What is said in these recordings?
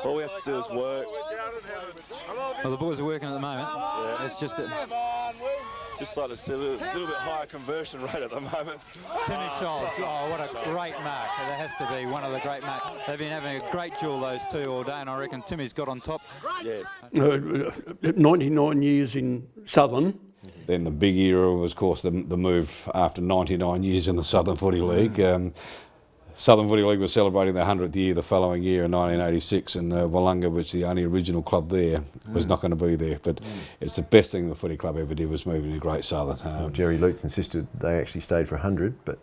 All we have to do is work. Well, the boys are working at the moment. Yeah. It's just Just like a little bit higher conversion rate at the moment. Timmy Scholes. Oh, what a great mark. That has to be one of the great marks. They've been having a great duel, those two, all day, and I reckon Timmy's got on top. Yes. 99 years in Southern. Then the big era was, of course, the move after 99 years in the Southern Footy League. Southern Footy League was celebrating their 100th year the following year in 1986, and Willunga, which the only original club there, was not going to be there. But it's the best thing the footy club ever did was moving to Great Southern. Well, Jerry Lutz insisted they actually stayed for 100, but...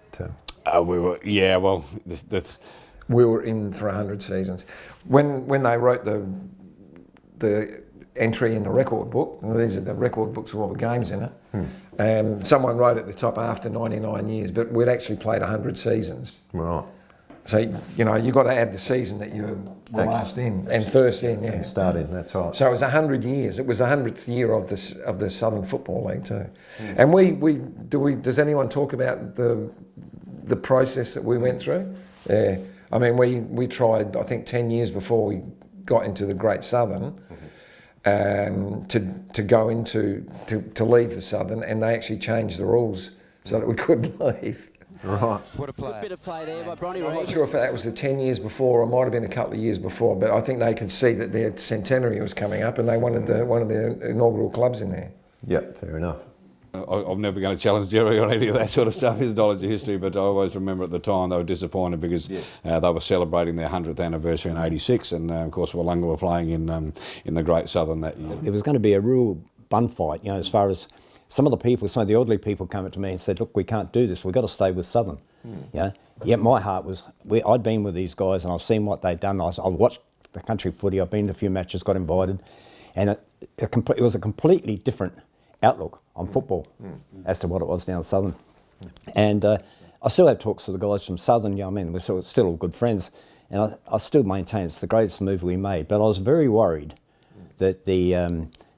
we were, yeah, well, that's... We were in for 100 seasons. When they wrote the entry in the record book, and these are the record books with all the games in it, someone wrote at the top after 99 years, but we'd actually played 100 seasons. Right. So, you know, you've got to add the season that you were last in and first in, yeah. And start in, that's right. So it was 100 years. It was the 100th year of the Southern Football League too. And does anyone talk about the process that we went through? Yeah. I mean, we tried, I think, 10 years before we got into the Great Southern to go into, to leave the Southern, and they actually changed the rules so that we couldn't leave. Right. What a play. Good bit of play there by Bronny I'm Reid. not sure if that was the 10 years before, or it might have been a couple of years before, but I think they could see that their centenary was coming up and they wanted one of their inaugural clubs in there. Yep, fair enough. I'm never going to challenge Jerry on any of that sort of stuff, his knowledge of history, but I always remember at the time they were disappointed because they were celebrating their 100th anniversary in '86, and of course Willunga were playing in the Great Southern that year. There was going to be a real bun fight, you know, as far as some of the elderly people came up to me and said, look, we can't do this, we've got to stay with Southern. You know? Yet my heart was, I'd been with these guys and I've seen what they've done. I've watched the country footy, I've been to a few matches, got invited, and it was a completely different outlook on football as to what it was down Southern. And I still have talks with the guys from Southern, you know what I mean, we're still all good friends, and I still maintain it's the greatest move we made. But I was very worried that the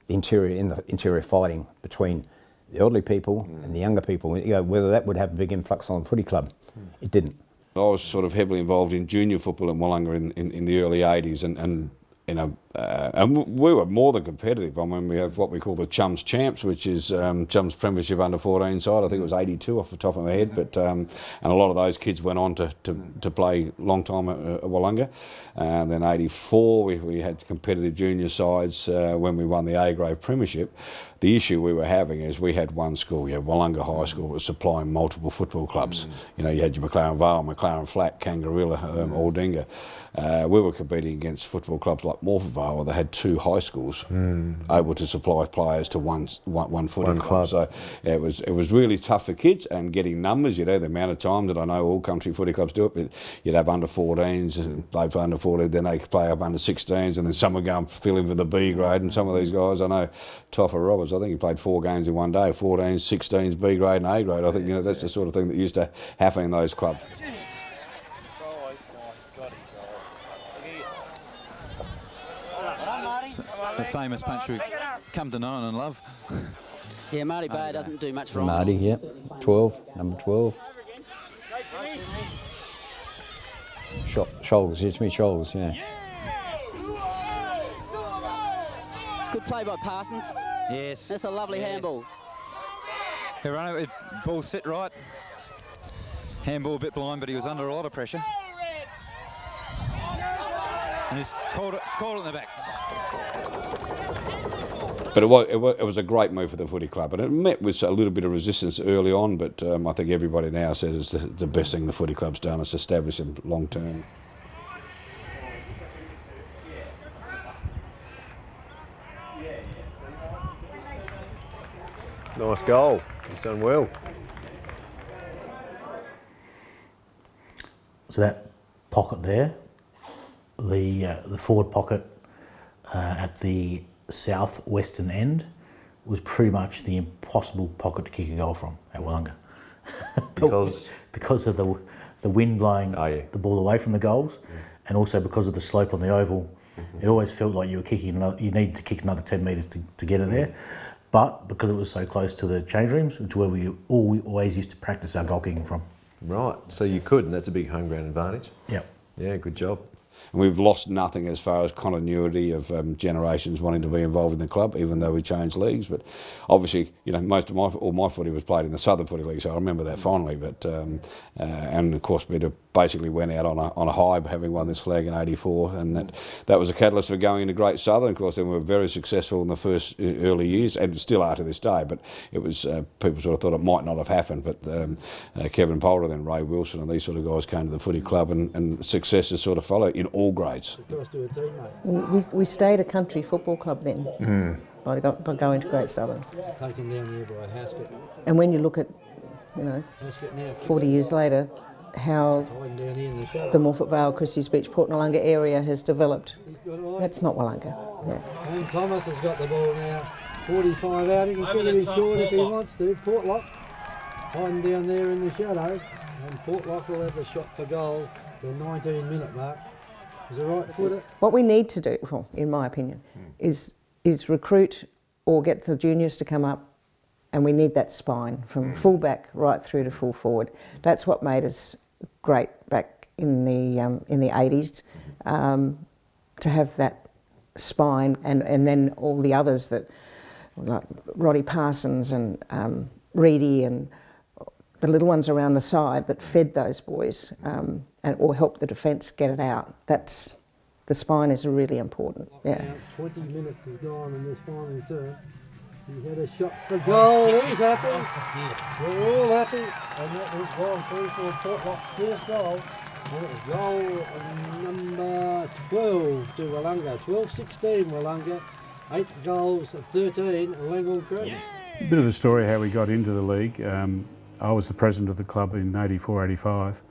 interior fighting between the elderly people and the younger people, you know, whether that would have a big influx on the footy club. It didn't. I was sort of heavily involved in junior football in Willunga in the early 80s, and you know, and we were more than competitive. I mean, we have what we call the Chums Champs, which is Chums Premiership under 14 side. I think it was 82 off the top of my head, but and a lot of those kids went on to play long time at Willunga. And then 84, we had competitive junior sides when we won the A-grade Premiership. The issue we were having is we had one school, Willunga High School, was supplying multiple football clubs. You know, you had your McLaren Vale, McLaren Flat, Kangarilla, Aldinga. We were competing against football clubs like Morpeth Vale, that had two high schools able to supply players to one footy club. So yeah, it was really tough for kids, and getting numbers, you know, the amount of time that I know all country footy clubs do it, but you'd have under 14s, and they play under 14, then they play up under 16s, and then some would go and fill in for the B grade, and some of these guys, I know, Toffer Roberts, I think he played 4 games in one day, 14s, 16s, B grade and A grade. I think, you know, that's the sort of thing that used to happen in those clubs. The famous punch we've come to know and love. Yeah, Marty Bayer doesn't do much wrong. Marty, yeah, 12, number 12. Scholes, yeah, Jimmy Scholes, yeah. It's good play by Parsons. Yes. That's a lovely handball. Hirano, ball set right. Handball a bit blind, but he was under a lot of pressure. And he's called it in the back. But it was a great move for the footy club, and it met with a little bit of resistance early on, but I think everybody now says it's the best thing the footy club's done. It's established them long term. Nice goal. He's done well. So that pocket there, the forward pocket at the southwestern end, was pretty much the impossible pocket to kick a goal from at Willunga. because of the wind blowing the ball away from the goals, and also because of the slope on the oval. It always felt like you were kicking you needed to kick another 10 metres to get it there. But because it was so close to the change rooms, it's where we always used to practice our goal kicking from. Right, so you could, and that's a big home ground advantage. Yep. Yeah, good job. and we've lost nothing as far as continuity of generations wanting to be involved in the club, even though we changed leagues. But obviously, you know, all my footy was played in the Southern Footy League, so I remember that fondly. But and of course, we basically went out on a high, having won this flag in '84, and that was a catalyst for going into Great Southern. Of course, then we were very successful in the first early years, and still are to this day. But it was people sort of thought it might not have happened. But Kevin Poulter, then Ray Wilson, and these sort of guys came to the footy club, and successes sort of followed in all grades. We stayed a country football club then by going to Great Southern. Taken down here by Haskett. And when you look at, you know, 40 years later, how the Morfett Vale, Christie's Beach, Port Willunga area has developed. That's not Willunga. Yeah. And Thomas has got the ball now. 45 out, he can kick it in short if he wants to. Portlock hiding down there in the shadows. And Portlock will have a shot for goal the 19-minute mark. He's a right footer. What we need to do, well, in my opinion, is recruit or get the juniors to come up, and we need that spine from full back right through to full forward. That's what made us great back in the 80s, to have that spine, and then all the others that, like Roddy Parsons and Reedy and the little ones around the side that fed those boys or helped the defence get it out. That's, the spine is really important. Yeah. 20 minutes has gone in this final turn. He had a shot for goal. He's happy. We're all happy. And that was gone through for Portlock's first goal. And it was goal number 12 to Willunga. 12-16 Willunga. 8 goals, 13 Langwell Creek. A bit of a story how we got into the league. I was the president of the club in 84, 85.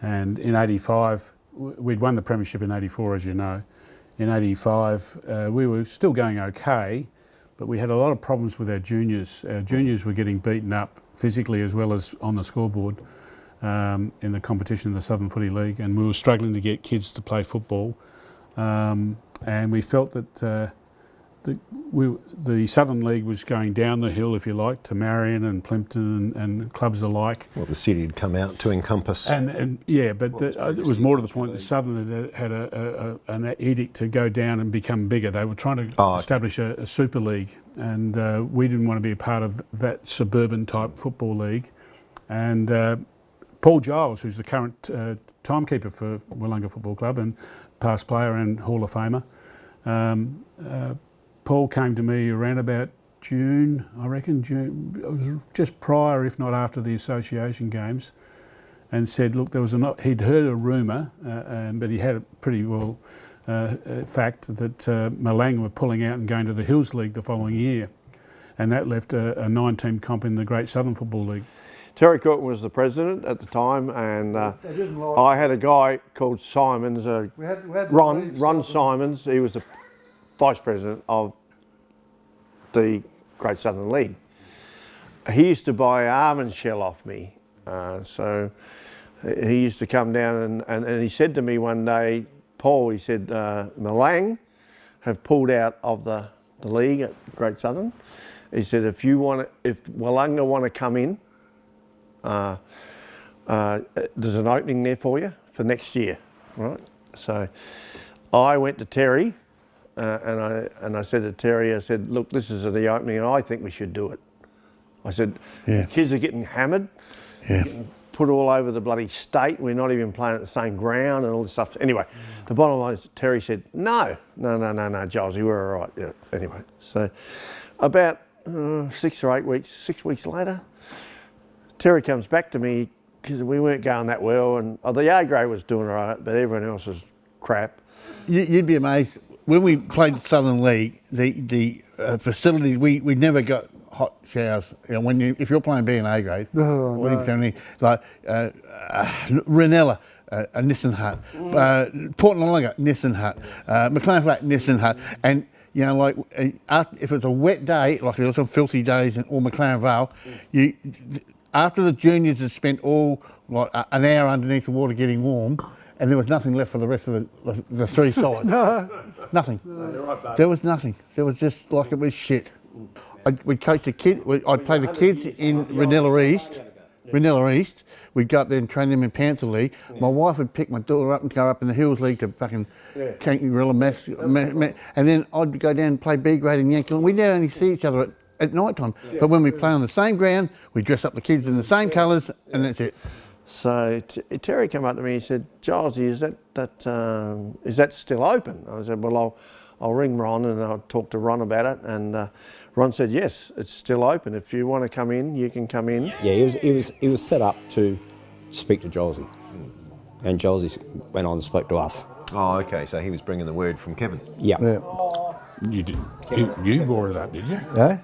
And in 85, we'd won the premiership in 84, as you know. In 85, we were still going okay, but we had a lot of problems with our juniors. Our juniors were getting beaten up physically as well as on the scoreboard in the competition in the Southern Footy League, and we were struggling to get kids to play football. And we felt that the Southern League was going down the hill, if you like, to Marion and Plimpton and clubs alike. Well, the city had come out to encompass. And yeah, but it was more to the point that Southern had an edict to go down and become bigger. They were trying to establish a super league, and we didn't want to be a part of that suburban type football league. And Paul Giles, who's the current timekeeper for Willunga Football Club and past player and Hall of Famer, Paul came to me around about June, I reckon. June, it was just prior, if not after, the association games, and said, look, there was he'd heard a rumour, but he had a pretty well fact that Malang were pulling out and going to the Hills League the following year, and that left a 9-team comp in the Great Southern Football League. Terry Cook was the president at the time, and I had a guy called Simons, Ron Simons. He was the vice president of the Great Southern League. He used to buy almond shell off me, so he used to come down and he said to me one day, Paul, he said, Malang have pulled out of the league at Great Southern. He said, if Willunga want to come in, there's an opening there for you for next year, right? So I went to Terry. And I said to Terry, I said, look, this is the opening and I think we should do it. I said, the kids are getting hammered, getting put all over the bloody state. We're not even playing at the same ground and all this stuff. Anyway, the bottom line is Terry said, no, Jolsey, we're all right. Yeah. Anyway, so about 6 or 8 weeks, 6 weeks later, Terry comes back to me because we weren't going that well, and the A grade was doing all right, but everyone else was crap. You'd be amazed. When we played Southern League, the facilities, we never got hot showers. You know, if you're playing B and A grade, like Ranella, a Nissan Hut, Port Willunga, Nissan Hut, McLean Flat, Nissan Hut, and you know, like if it's a wet day, like there were some filthy days in all McLaren Vale, after the juniors had spent all like an hour underneath the water getting warm, and there was nothing left for the rest of the three sides. Nothing. There was nothing. There was just like, it was shit. We'd coach the kids. I'd play the kids in Ranella East, Ranella East. We'd go up there and train them in Panther League. My wife would pick my daughter up and go up in the Hills League to fucking Kangaroo Mess. And then I'd go down and play B grade in Yankee. We'd only see each other at night time. But when we play on the same ground, we dress up the kids in the same colours, and that's it. So Terry came up to me and said, Gilesy, is that still open? I said, well, I'll ring Ron and I'll talk to Ron about it. And Ron said, yes, it's still open. If you want to come in, you can come in. Yeah, he was set up to speak to Gilesy. And Gilesy went on and spoke to us. Oh, okay, so he was bringing the word from Kevin. Yeah. You did. You brought it up, did you? Yeah.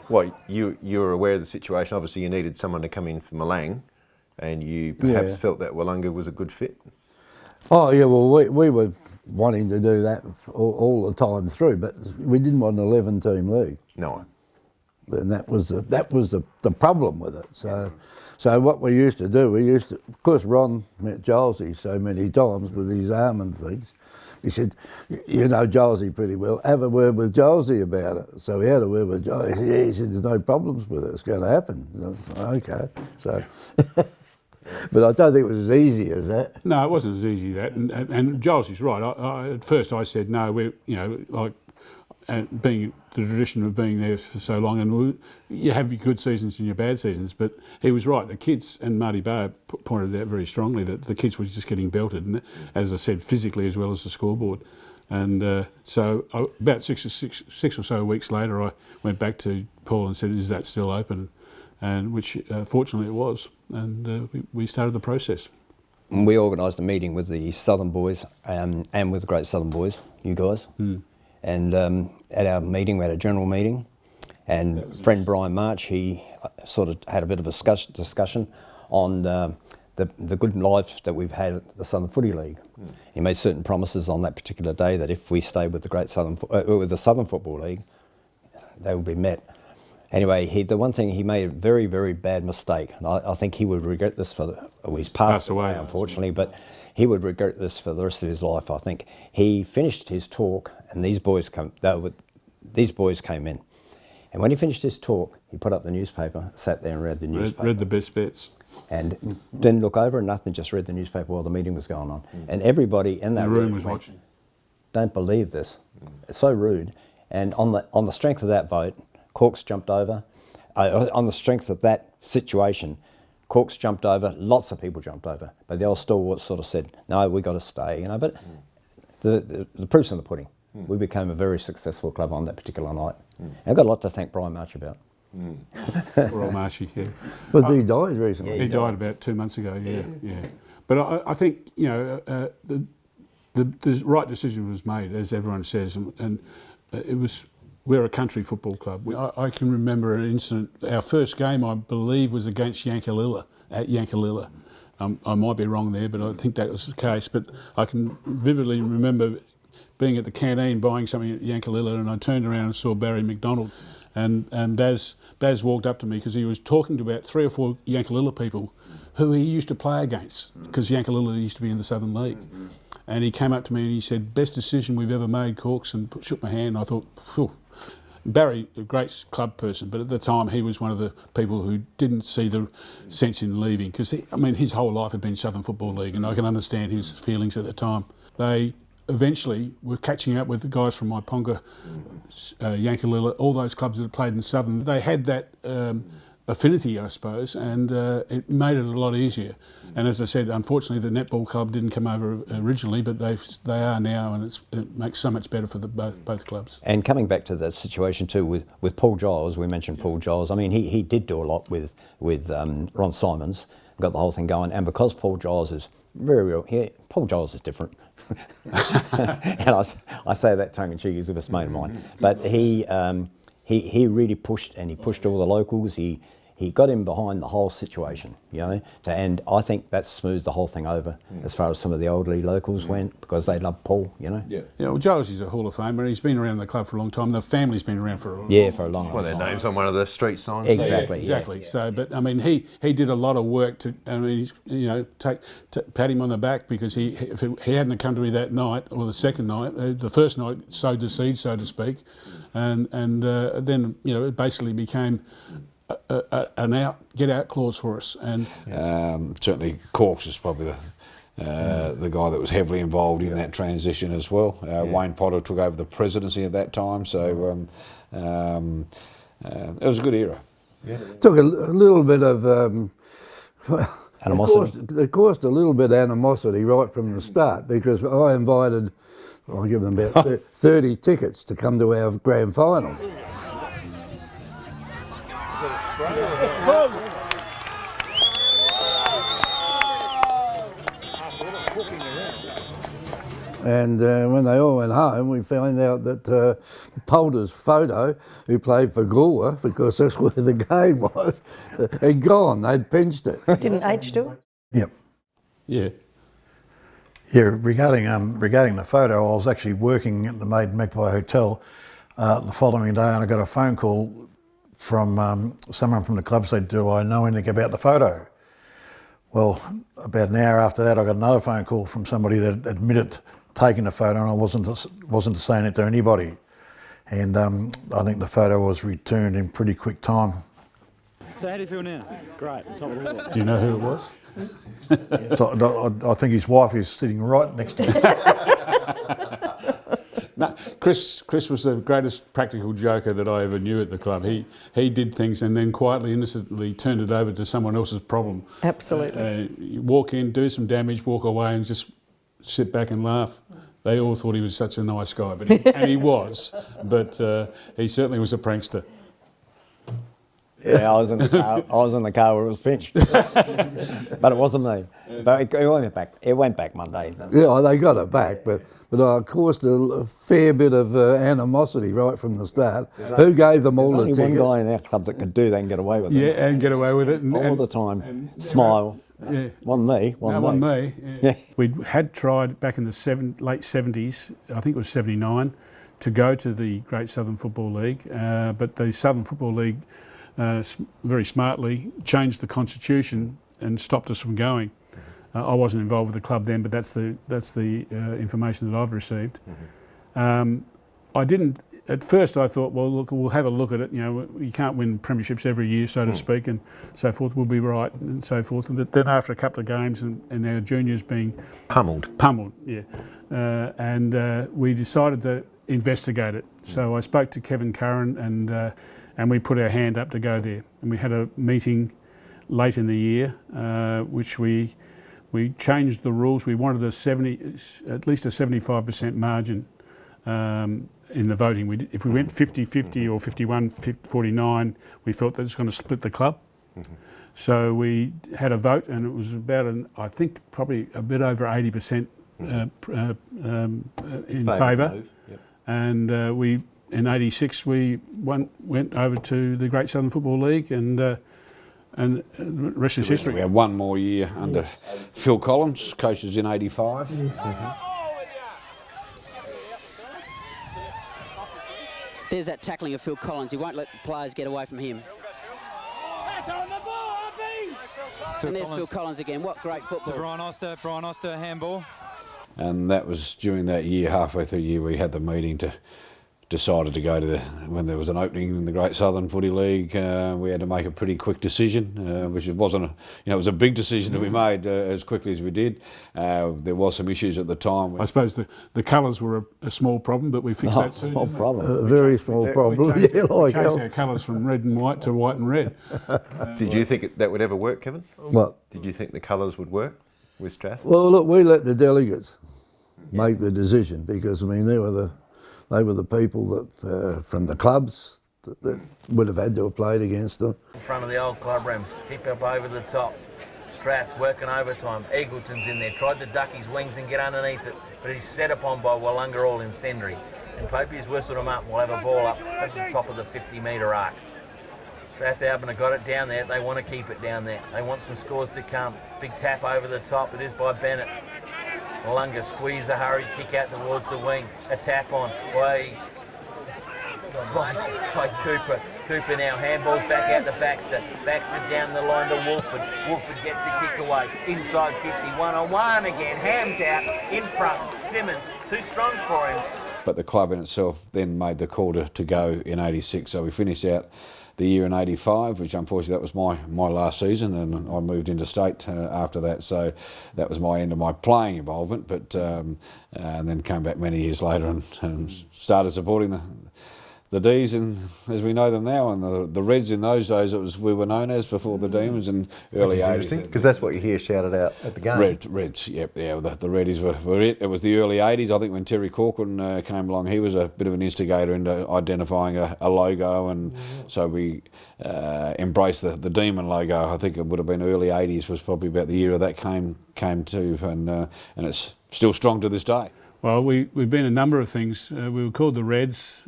Well, you were aware of the situation. Obviously, you needed someone to come in for Malang, and you perhaps felt that Willunga was a good fit. Oh yeah, well we were wanting to do that all the time through, but we didn't want an 11-team league. No. And that was the problem with it. So what we used to do, of course Ron met Gilesy so many times with his arm and things. He said, you know Gilesy pretty well, have a word with Gilesy about it. So we had a word with Gilesy. Yeah, he said, there's no problems with it, it's going to happen. Okay, so. But I don't think it was as easy as that. No, it wasn't as easy as that. And Giles right. At first I said, no, being the tradition of being there for so long, and you have your good seasons and your bad seasons, but he was right. The kids, and Marty Barr pointed out very strongly that the kids were just getting belted, and as I said, physically as well as the scoreboard. And so about six or so weeks later, I went back to Paul and said, is that still open? And which fortunately it was, and we started the process. We organised a meeting with the Southern boys and with the Great Southern boys, you guys. And at our meeting, we had a general meeting, and friend Brian March, he sort of had a bit of a discussion on the good life that we've had at the Southern Footy League. He made certain promises on that particular day that if we stayed with the Great Southern, with the Southern Football League, they would be met. Anyway, the one thing, he made a very, very bad mistake. And I think he would regret this he's passed away, unfortunately, but he would regret this for the rest of his life, I think. He finished his talk, and these boys came in. And when he finished his talk, he put up the newspaper, sat there and read the newspaper. Read the best bets. And didn't look over and nothing, just read the newspaper while the meeting was going on. And everybody in that room was watching. Don't believe this. It's so rude. And on the strength of that vote, Corks jumped over. On the strength of that situation, Corks jumped over, lots of people jumped over, but the old stalwarts sort of said, no, we got to stay, But the proof's in the pudding. We became a very successful club on that particular night. And I've got a lot to thank Brian March about. Poor old Marshy, yeah. But he died recently. Yeah, he died about 2 months ago, yeah. But I think, the right decision was made, as everyone says, and it was... We're a country football club. I can remember an incident. Our first game, I believe, was against Yankalilla, at Yankalilla. I might be wrong there, but I think that was the case. But I can vividly remember being at the canteen buying something at Yankalilla, and I turned around and saw Barry McDonald. And Baz walked up to me because he was talking to about 3 or 4 Yankalilla people who he used to play against, because Yankalilla used to be in the Southern League. And he came up to me and he said, best decision we've ever made, Corks, and shook my hand. I thought, phew. Barry, a great club person, but at the time he was one of the people who didn't see the sense in leaving, because his whole life had been Southern Football League, and I can understand his feelings at the time. They eventually were catching up with the guys from Maiponga, Yankalilla, all those clubs that played in Southern. They had that affinity, I suppose, and it made it a lot easier. And as I said, unfortunately, the netball club didn't come over originally, but they are now, and it makes so much better for both clubs. And coming back to the situation too with Paul Giles, we mentioned Paul Giles. He did do a lot with Ron Simons, got the whole thing going, and because Paul Giles is very real, Paul Giles is different. And I say that tongue in cheek, he's the best mate of mine. But he really pushed, and he pushed all the locals. He got him behind the whole situation, and I think that smoothed the whole thing over as far as some of the elderly locals went, because they loved Paul, Yeah, well, Giles is a Hall of Famer. He's been around the club for a long time. The family's been around for a long time. Well, their name's on one of the street signs. Exactly. Exactly. So, but he did a lot of work to, pat him on the back, because if he hadn't come to me that night, or the second night, the first night sowed the seed, so to speak, and then it basically became an get out clause for us. And certainly Corks is probably the guy that was heavily involved in that transition as well. Wayne Potter took over the presidency at that time, so it was a good era. Took a little bit of animosity. It caused a little bit of animosity right from the start, because I invited, I'll give them about 30 tickets to come to our grand final. And when they all went home, we found out that Poulter's photo, who played for Galway, because that's where the game was, had gone. They'd pinched it. Didn't H do it? Yep. Yeah. Yeah, regarding the photo, I was actually working at the Maiden Magpie Hotel the following day, and I got a phone call from someone from the club said, "Do I know anything about the photo?" Well, about an hour after that, I got another phone call from somebody that admitted taking the photo, and I wasn't saying it to anybody. And I think the photo was returned in pretty quick time. So how do you feel now? Great, top of the world. Do you know who it was? So I think his wife is sitting right next to him. No, Chris was the greatest practical joker that I ever knew at the club. He did things and then quietly, innocently turned it over to someone else's problem. Absolutely. You walk in, do some damage, walk away and just sit back and laugh. They all thought he was such a nice guy, and he was, but he certainly was a prankster. Yeah, I was in the car where it was pinched, but it wasn't me. But it went back. It went back Monday. Yeah, they got it back, but I caused a fair bit of animosity right from the start. Who gave them all the tickets? There's only one guy in our club that could do that and get away with it. Yeah, and get away with it all the time. Smile. Yeah. Wasn't me. Wasn't me. Yeah. We had tried back in the late 70s, I think it was 79, to go to the Great Southern Football League, but the Southern Football League very smartly changed the constitution and stopped us from going. I wasn't involved with the club then, but that's the information that I've received. I didn't. At first, I thought, well, look, we'll have a look at it. You know, you can't win premierships every year, so to speak, and so forth. We'll be right, and so forth. And then after a couple of games, and our juniors being pummeled, yeah, and we decided to investigate it. So I spoke to Kevin Curran, and we put our hand up to go there. And we had a meeting late in the year, which we changed the rules. We wanted at least a 75% margin in the voting. If we went 50-50 or 51-49, we felt that it was going to split the club. Mm-hmm. So we had a vote, and it was about, I think, probably a bit over 80% in favour. Yep. And in '86 we went over to the Great Southern Football League, and the rest is history. We had one more year under Phil Collins, coaches in '85. Mm-hmm. There's that tackling of Phil Collins. He won't let players get away from him. And there's Phil Collins again. What great football. To Brian Oster, handball. And that was during that year, halfway through the year, we had the meeting to decided to go to when there was an opening in the Great Southern Footy League. We had to make a pretty quick decision, which it wasn't, it was a big decision to be made as quickly as we did. There was some issues at the time. I suppose the colours were a small problem, but we fixed that too. Small problem. A very small problem. We changed our colours from red and white to white and red. Did you think that would ever work, Kevin? What? Did you think the colours would work with Strath? Well, look, we let the delegates make the decision, because I mean they were the people that from the clubs that would have had to have played against them. In front of the old club rams, keep up over the top. Strath's working overtime. Eagleton's in there, tried to duck his wings and get underneath it, but he's set upon by Willunga all incendiary. And Popey's whistled him up. We'll have a ball up at the top of the 50-metre arc. Strathalbyn have got it down there. They want to keep it down there. They want some scores to come. Big tap over the top. It is by Bennett. Willunga squeeze a hurry, kick out towards the wing. A tap on by Cooper. Cooper now handballs back out to Baxter. Baxter down the line to Wolford. Wolford gets the kick away. Inside 50, 1-on-1 again. Hams out in front. Simmons, too strong for him. But the club in itself then made the call to go in '86. So we finished out the year in '85, which unfortunately that was my last season, and I moved into state after that. So that was my end of my playing involvement. But and then came back many years later and started supporting the D's, and as we know them now, and the Reds in those days, we were known as before the Demons in early '80s. Because that's what you hear shouted out at the game. Reds, yep, yeah. The Reddies were it. It was the early '80s. I think when Terry Corcoran came along, he was a bit of an instigator into identifying a logo, and so we embraced the Demon logo. I think it would have been early '80s was probably about the year that came to, and it's still strong to this day. Well, we've been a number of things. We were called the Reds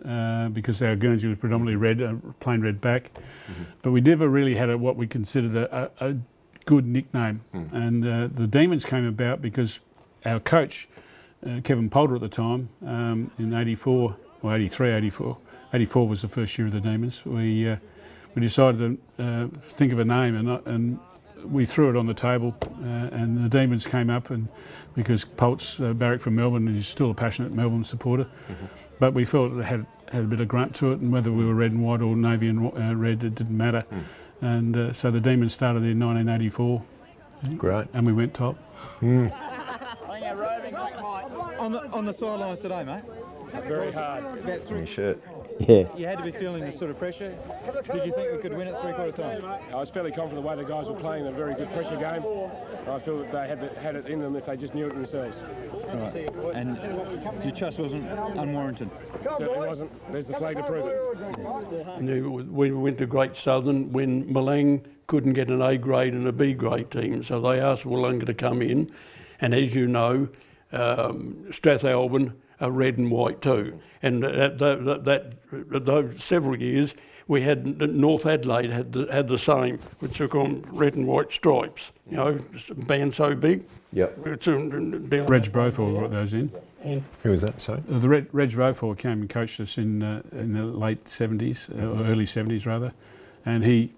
because our Guernsey was predominantly red, plain red back. But we never really had what we considered a good nickname. And the Demons came about because our coach, Kevin Poulter at the time, in '84, or '83, '84. '84 was the first year of the Demons. We decided to think of a name, and we threw it on the table, and the Demons came up, and because Polt's barrack from Melbourne, and he's still a passionate Melbourne supporter, but we felt it had a bit of grunt to it, and whether we were red and white or navy and red, it didn't matter. And so the Demons started in 1984. Great. And we went top. On the sidelines today, mate. Very hard. About three. Your shirt. Yeah. You had to be feeling the sort of pressure. Did you think we could win at three-quarter time? I was fairly confident the way the guys were playing a very good pressure game. I feel that they had it in them if they just knew it themselves. Right. And your trust wasn't unwarranted? Certainly wasn't. There's the flag to prove it. And we went to Great Southern when Malang couldn't get an A grade and a B grade team, so they asked Willunga to come in, and as you know, Strathalbyn are red and white too. And those several years, we had North Adelaide had the same, which took on red and white stripes. You know, band so big. Yep. Reg Beaufort brought those in. Who was that? Sorry. The Reg Beaufort came and coached us in the late '70s, or early '70s rather, and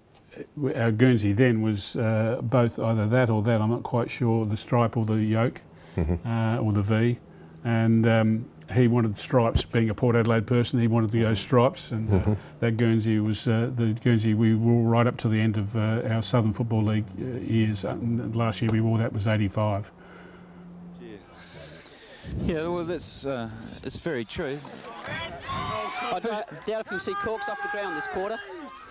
our Guernsey then was both either that or that. I'm not quite sure, the stripe or the yoke, or the V, and. He wanted stripes. Being a Port Adelaide person, he wanted to go stripes, and that Guernsey was the Guernsey we wore right up to the end of our Southern Football League years. Last year we wore that was '85. Yeah, well, that's it's very true. I doubt if you'll see corks off the ground this quarter.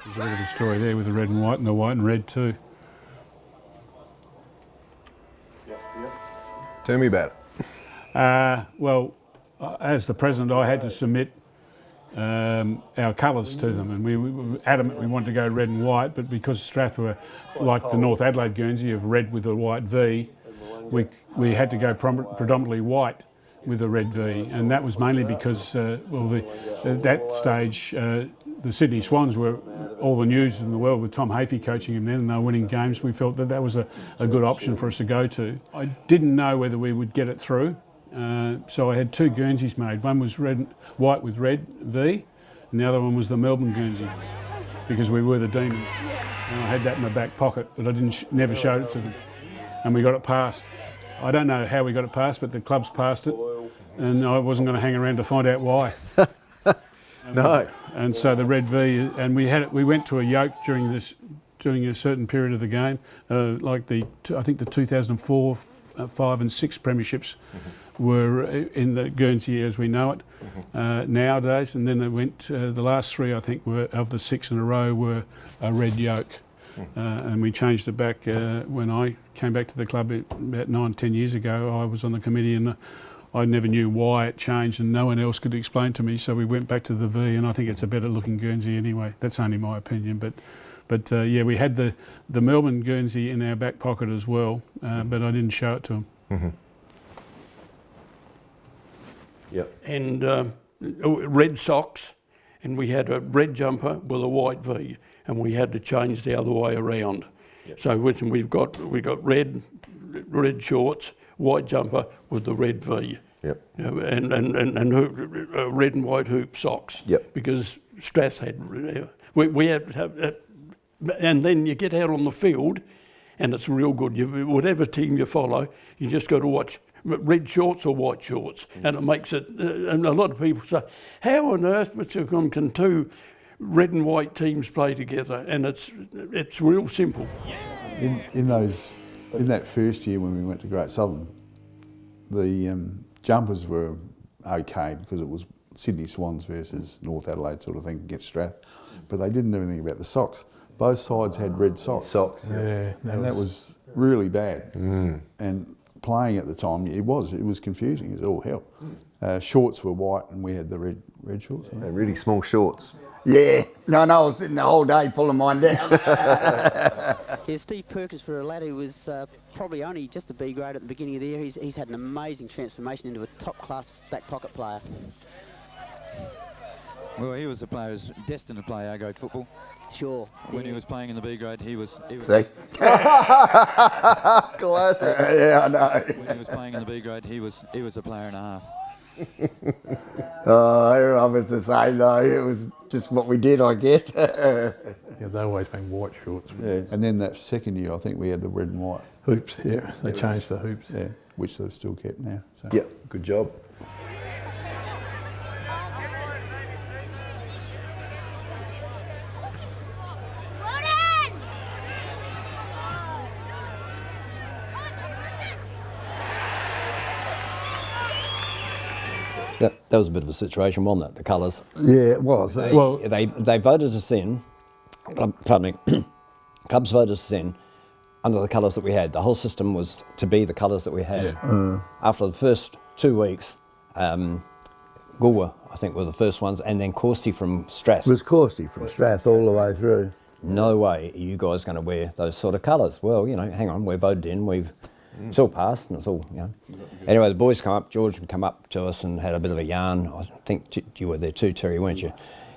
There's a bit of a story there with the red and white, and the white and red too. Tell me about it. Well, as the president, I had to submit our colours to them, and we were adamant we wanted to go red and white, but because Strath were like the North Adelaide Guernsey of red with a white V, we had to go predominantly white with a red V, and that was mainly because, at that stage, the Sydney Swans were all the news in the world with Tom Hafey coaching them then, and they were winning games. We felt that was a good option for us to go to. I didn't know whether we would get it through. So I had two Guernseys made. One was white with red V, and the other one was the Melbourne Guernsey, because we were the Demons. And I had that in my back pocket, but I never showed it to them. And we got it passed. I don't know how we got it passed, but the clubs passed it, and I wasn't going to hang around to find out why. No. And so the red V, and we went to a yoke during a certain period of the game, like I think the 2004, 5 and 6 premierships. Were in the Guernsey as we know it nowadays, and then they went. The last 3, I think, were of the 6 in a row were a red yoke, and we changed it back when I came back to the club about 9-10 years ago. I was on the committee, and I never knew why it changed, and no one else could explain to me. So we went back to the V, and I think it's a better looking Guernsey anyway. That's only my opinion, but yeah, we had the Melbourne Guernsey in our back pocket as well, but I didn't show it to them. Yep. And red socks, and we had a red jumper with a white V, and we had to change the other way around. Yep. So we've got red shorts, white jumper with the red V. Yep. And red and white hoop socks. Yep. Because Strath had we had to have, and then you get out on the field, and it's real good. Whatever team you follow, you just got to watch red shorts or white shorts, and it makes it. And a lot of people say, "How on earth, Mr. can two red and white teams play together, and it's real simple. In that first year when we went to Great Southern, the jumpers were okay because it was Sydney Swans versus North Adelaide sort of thing against Strath, but they didn't know anything about the socks. Both sides had red socks. Yeah, that was really bad. And playing at the time, it was confusing as all hell. Shorts were white and we had the red shorts. Really small shorts. Yeah, no, I was sitting the whole day pulling mine down. Yeah, Steve Perkins, for a lad who was probably only just a B grade at the beginning of the year, he's had an amazing transformation into a top-class back pocket player. Well, he was a player who's destined to play A-grade football. Sure. When he was playing in the B grade, he was See? Classic. Yeah, I know. When he was playing in the B grade, he was a player and a half. I was the same though. It was just what we did, I guess. Yeah, they always been white shorts. Yeah, and then that second year, I think we had the red and white. Hoops, yeah. They changed the hoops. Yeah, which they've still kept now. So. Yeah, good job. That was a bit of a situation, wasn't it? The colours. Yeah, it was. They voted us in. Pardon me. Clubs voted us in under the colours that we had. The whole system was to be the colours that we had. Yeah. After the first 2 weeks, Goolwa, I think, were the first ones, and then Corsty from Strath. It was Corsty from Strath all the way through. No way are you guys going to wear those sort of colours. Well, you know, hang on, we're voted in, it's all passed and it's all, you know. Anyway, the boys come up, George come up to us and had a bit of a yarn. I think you were there too, Terry, weren't you?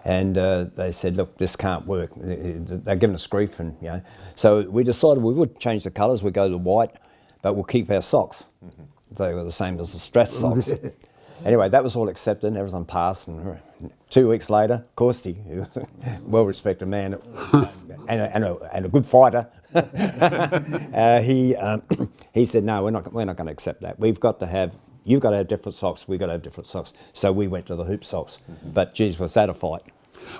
And they said, look, this can't work. They're giving us grief, and you know. So we decided we would change the colours, we'd go to white, but we'll keep our socks. They were the same as the Strath socks. Anyway, that was all accepted and everything passed, and 2 weeks later, Corsty, well-respected man and a good fighter, he said, no, we're not going to accept that. You've got to have different socks, we've got to have different socks. So we went to the hoop socks. But geez, was that a fight.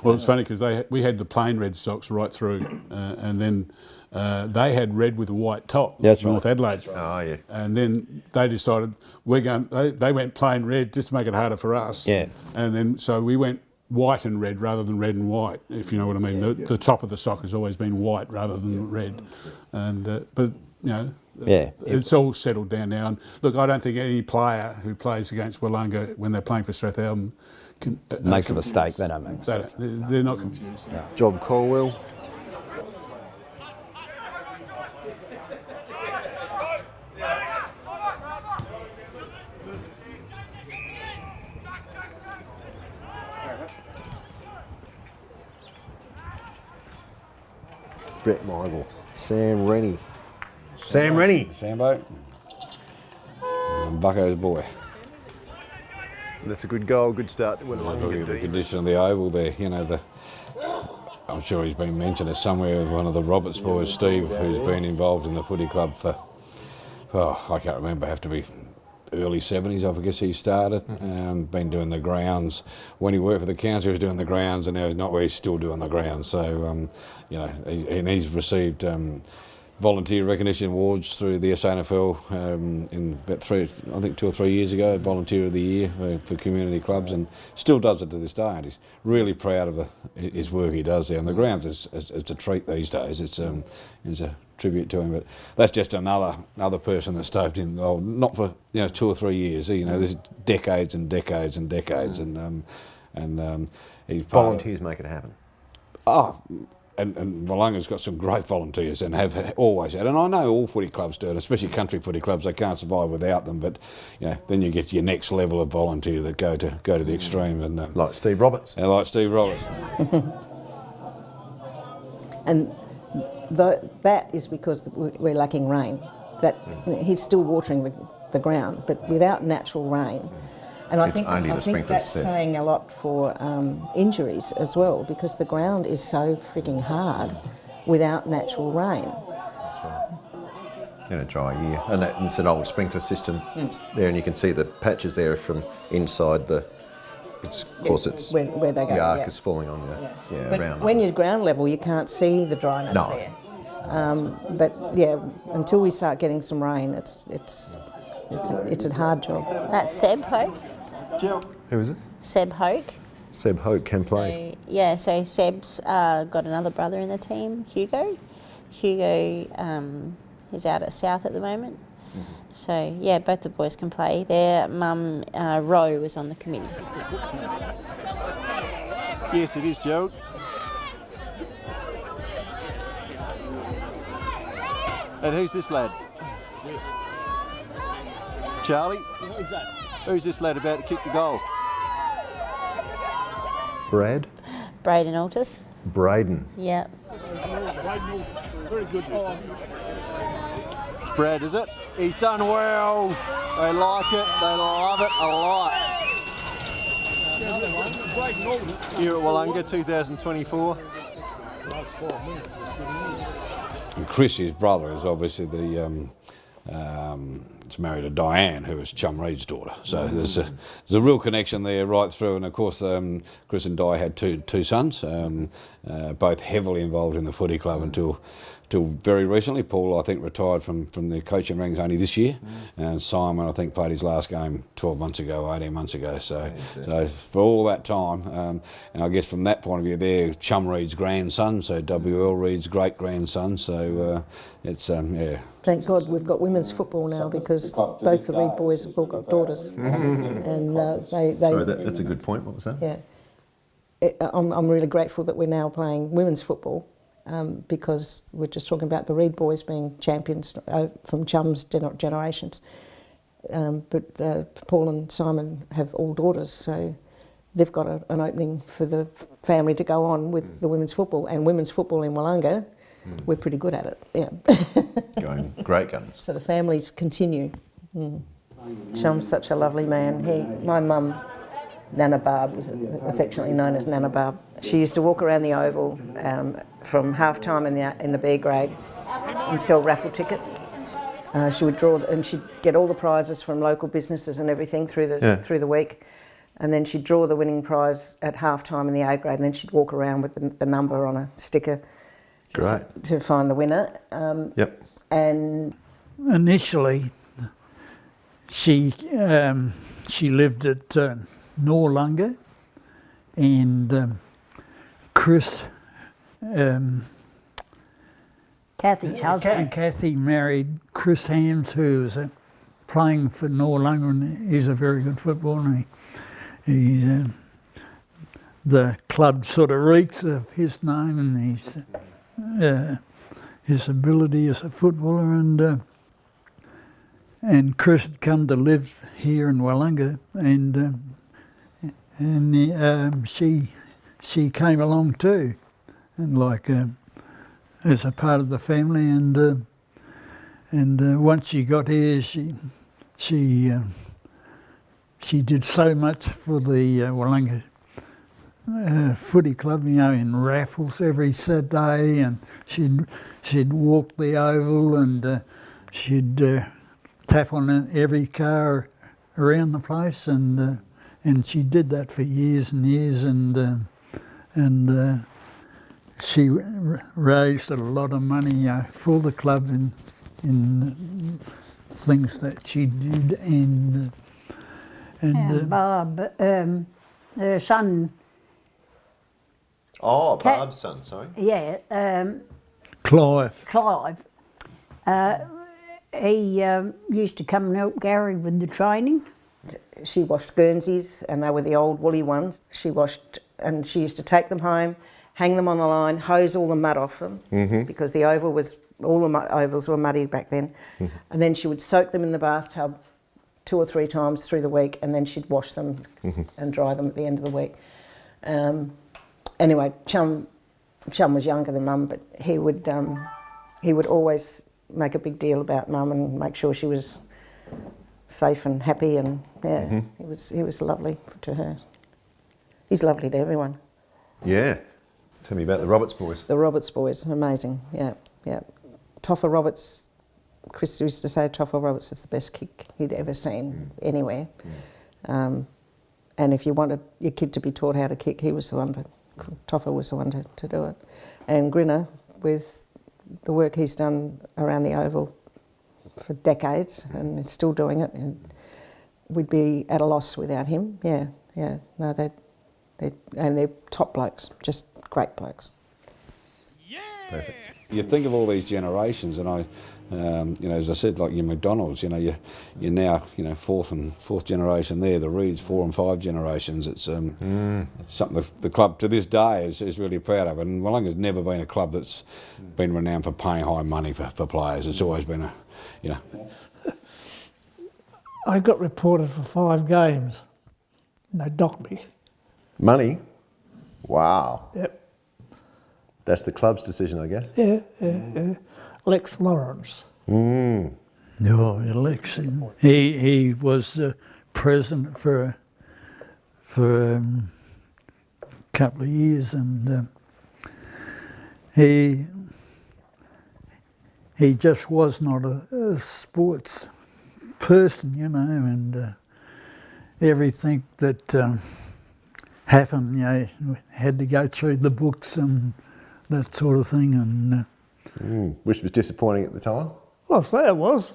Well, it's funny because we had the plain red socks right through, and then they had red with a white top. That's North right. Adelaide. That's right. Oh, yeah. And then they decided they went plain red just to make it harder for us. Yeah. And then so we went white and red rather than red and white, if you know what I mean. The top of the sock has always been white rather than red. And but you know. Yeah, it's all settled down now. And look, I don't think any player who plays against Willunga when they're playing for Strathalbyn makes a mistake. They don't make mistakes. They're not confused. No. Job Colwell. Brett Michael. Sam Rennie. Sam Rennie. Sambo. And Bucko's boy. That's a good goal, good start. Look at the condition of the oval there, you know, I'm sure he's been mentioned as somewhere as one of the Roberts boys, Steve, who's been involved in the footy club for, I can't remember, have to be early 70s, I guess he started, been doing the grounds. When he worked for the council, he was doing the grounds, and now he's not where he's still doing the grounds. So, you know, he's received volunteer recognition awards through the SANFL in about 2 or 3 years ago, Volunteer of the Year for community clubs, and still does it to this day. And he's really proud of his work he does there. And the grounds is a treat these days. It's a tribute to him. But that's just another person that stoved in. Oh, not for 2 or 3 years. You know, there's decades and decades and decades, and he's volunteers make it happen. Oh. And Willunga's got some great volunteers and have always had. And I know all footy clubs do it, especially country footy clubs. They can't survive without them. But then you get your next level of volunteer that go to the extremes. And like Steve Roberts. And like Steve Roberts. And that is because we're lacking rain. That he's still watering the ground, but without natural rain. And I think that's saying a lot for injuries as well, because the ground is so freaking hard without natural rain. That's right. In a dry year. And it's an old sprinkler system there, and you can see the patches there from inside the It's, of course, it's where they go. the arc yeah. is falling on you. Yeah, around. When you're ground level, you can't see the dryness there. But yeah, until we start getting some rain, it's a hard job. That's Seb Hoke. Who is it? Seb Hoke. Seb Hoke can play. So, yeah, so Seb's got another brother in the team, Hugo. Hugo is out at South at the moment. So, yeah, both the boys can play. Their mum, Ro, was on the committee. Yes, it is, Gerald. And who's this lad? Yes. Charlie? Who's that? Who's this lad about to kick the goal? Brad? Braden Altus. Braden. Yeah. Very good. Brad, is it? He's done well. They like it. They love it a lot. Here at Willunga 2024. And Chris, his brother, is obviously the is married to Diane, who is Chum Reed's daughter. So there's a real connection there right through. And of course, Chris and Di had two sons, both heavily involved in the footy club until very recently. Paul, I think, retired from the coaching ranks only this year, and Simon, I think, played his last game 12 months ago, 18 months ago. So for all that time, and I guess from that point of view, they're Chum Reed's grandson, so W.L. Reed's great-grandson. So it's, yeah. Thank God we've got women's football now, because both the Reed boys have all got daughters. And they Sorry, that's a good point. What was that? Yeah. I'm really grateful that we're now playing women's football. Because we're just talking about the Reed boys being champions from Chum's generations. But Paul and Simon have all daughters, so they've got an opening for the family to go on with the women's football. And women's football in Willunga, we're pretty good at it, yeah. Going great guns. So the families continue. Chum's such a lovely man. My mum, Nana Barb, was affectionately known as Nana Barb. She used to walk around the oval from half-time in the B grade and sell raffle tickets. She would draw, and she'd get all the prizes from local businesses and everything through the week. And then she'd draw the winning prize at half-time in the A grade, and then she'd walk around with the number on a sticker to find the winner. Yep. And initially, she lived at Willunga, and Chris, Kathy's husband. Kathy married Chris Hams, who was playing for Willunga, and he's a very good footballer. He's the club sort of reeks of his name and his ability as a footballer, and Chris had come to live here in Willunga, and she came along too, and as a part of the family, and once she got here, she did so much for the Willunga footy club, in raffles every Saturday, and she'd walk the oval, and she'd tap on every car around the place, and she did that for years and years, and she raised a lot of money for the club in things that she did, and Bob, her son. Oh, Barb's son, sorry. Yeah. Clive. Clive. He used to come and help Gary with the training. She washed Guernseys, and they were the old woolly ones. She washed, and she used to take them home, hang them on the line, hose all the mud off them, because the oval was, all the ovals were muddy back then. And then she would soak them in the bathtub 2 or 3 times through the week, and then she'd wash them and dry them at the end of the week. Anyway, Chum was younger than Mum, but he would always make a big deal about Mum and make sure she was safe and happy, and he was lovely to her. He's lovely to everyone. Yeah. Tell me about the Roberts boys. The Roberts boys, amazing. Yeah. Toffa Roberts, Chris used to say Toffa Roberts is the best kick he'd ever seen anywhere. And if you wanted your kid to be taught how to kick, he was the one Toffer was the one to do it. And Grinner, with the work he's done around the Oval for decades, and is still doing it, and we'd be at a loss without him. Yeah. No, and they're top blokes, just great blokes. Perfect. You think of all these generations, and as I said, like your McDonald's, you're now, fourth generation there. The Reeds, 4 and 5 generations. It's something the club to this day is really proud of. And Willunga's never been a club that's been renowned for paying high money for players. It's always been I got reported for 5 games. They docked me. Money? Wow. Yep. That's the club's decision, I guess. Yeah. Lex Lawrence. Mm. No, Lex. He was president for a couple of years, and he just was not a sports person, and everything that happened, had to go through the books and that sort of thing, and which was disappointing at the time. I'll say it was.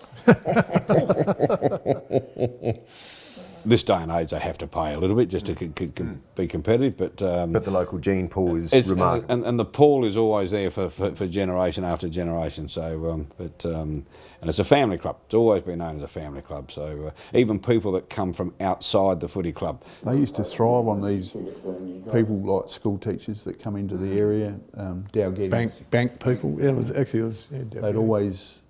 This day and age, they have to pay a little bit just to be competitive, but the local gene pool is remarkable, and the pool is always there for generation after generation. So, and it's a family club. It's always been known as a family club. So even people that come from outside the footy club, they used to thrive on these people like school teachers that come into the area, Dowgettings. Bank people. Yeah, it was. They'd always.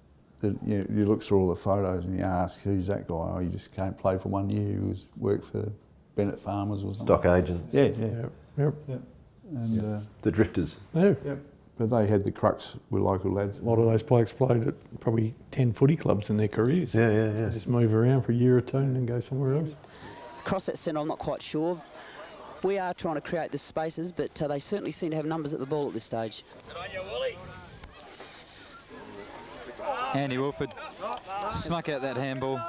You look through all the photos and you ask, who's that guy? Oh, he just came play for 1 year. He worked for Bennett Farmers or something. Stock agents. Yeah. Yep. And the drifters. Yeah. Yep. But they had the crux with local lads. A lot of those blokes played at probably 10 footy clubs in their careers. Yeah. They just move around for a year or two and then go somewhere else. Across that centre, I'm not quite sure. We are trying to create the spaces, but they certainly seem to have numbers at the ball at this stage. Andy Wolford snuck out that handball.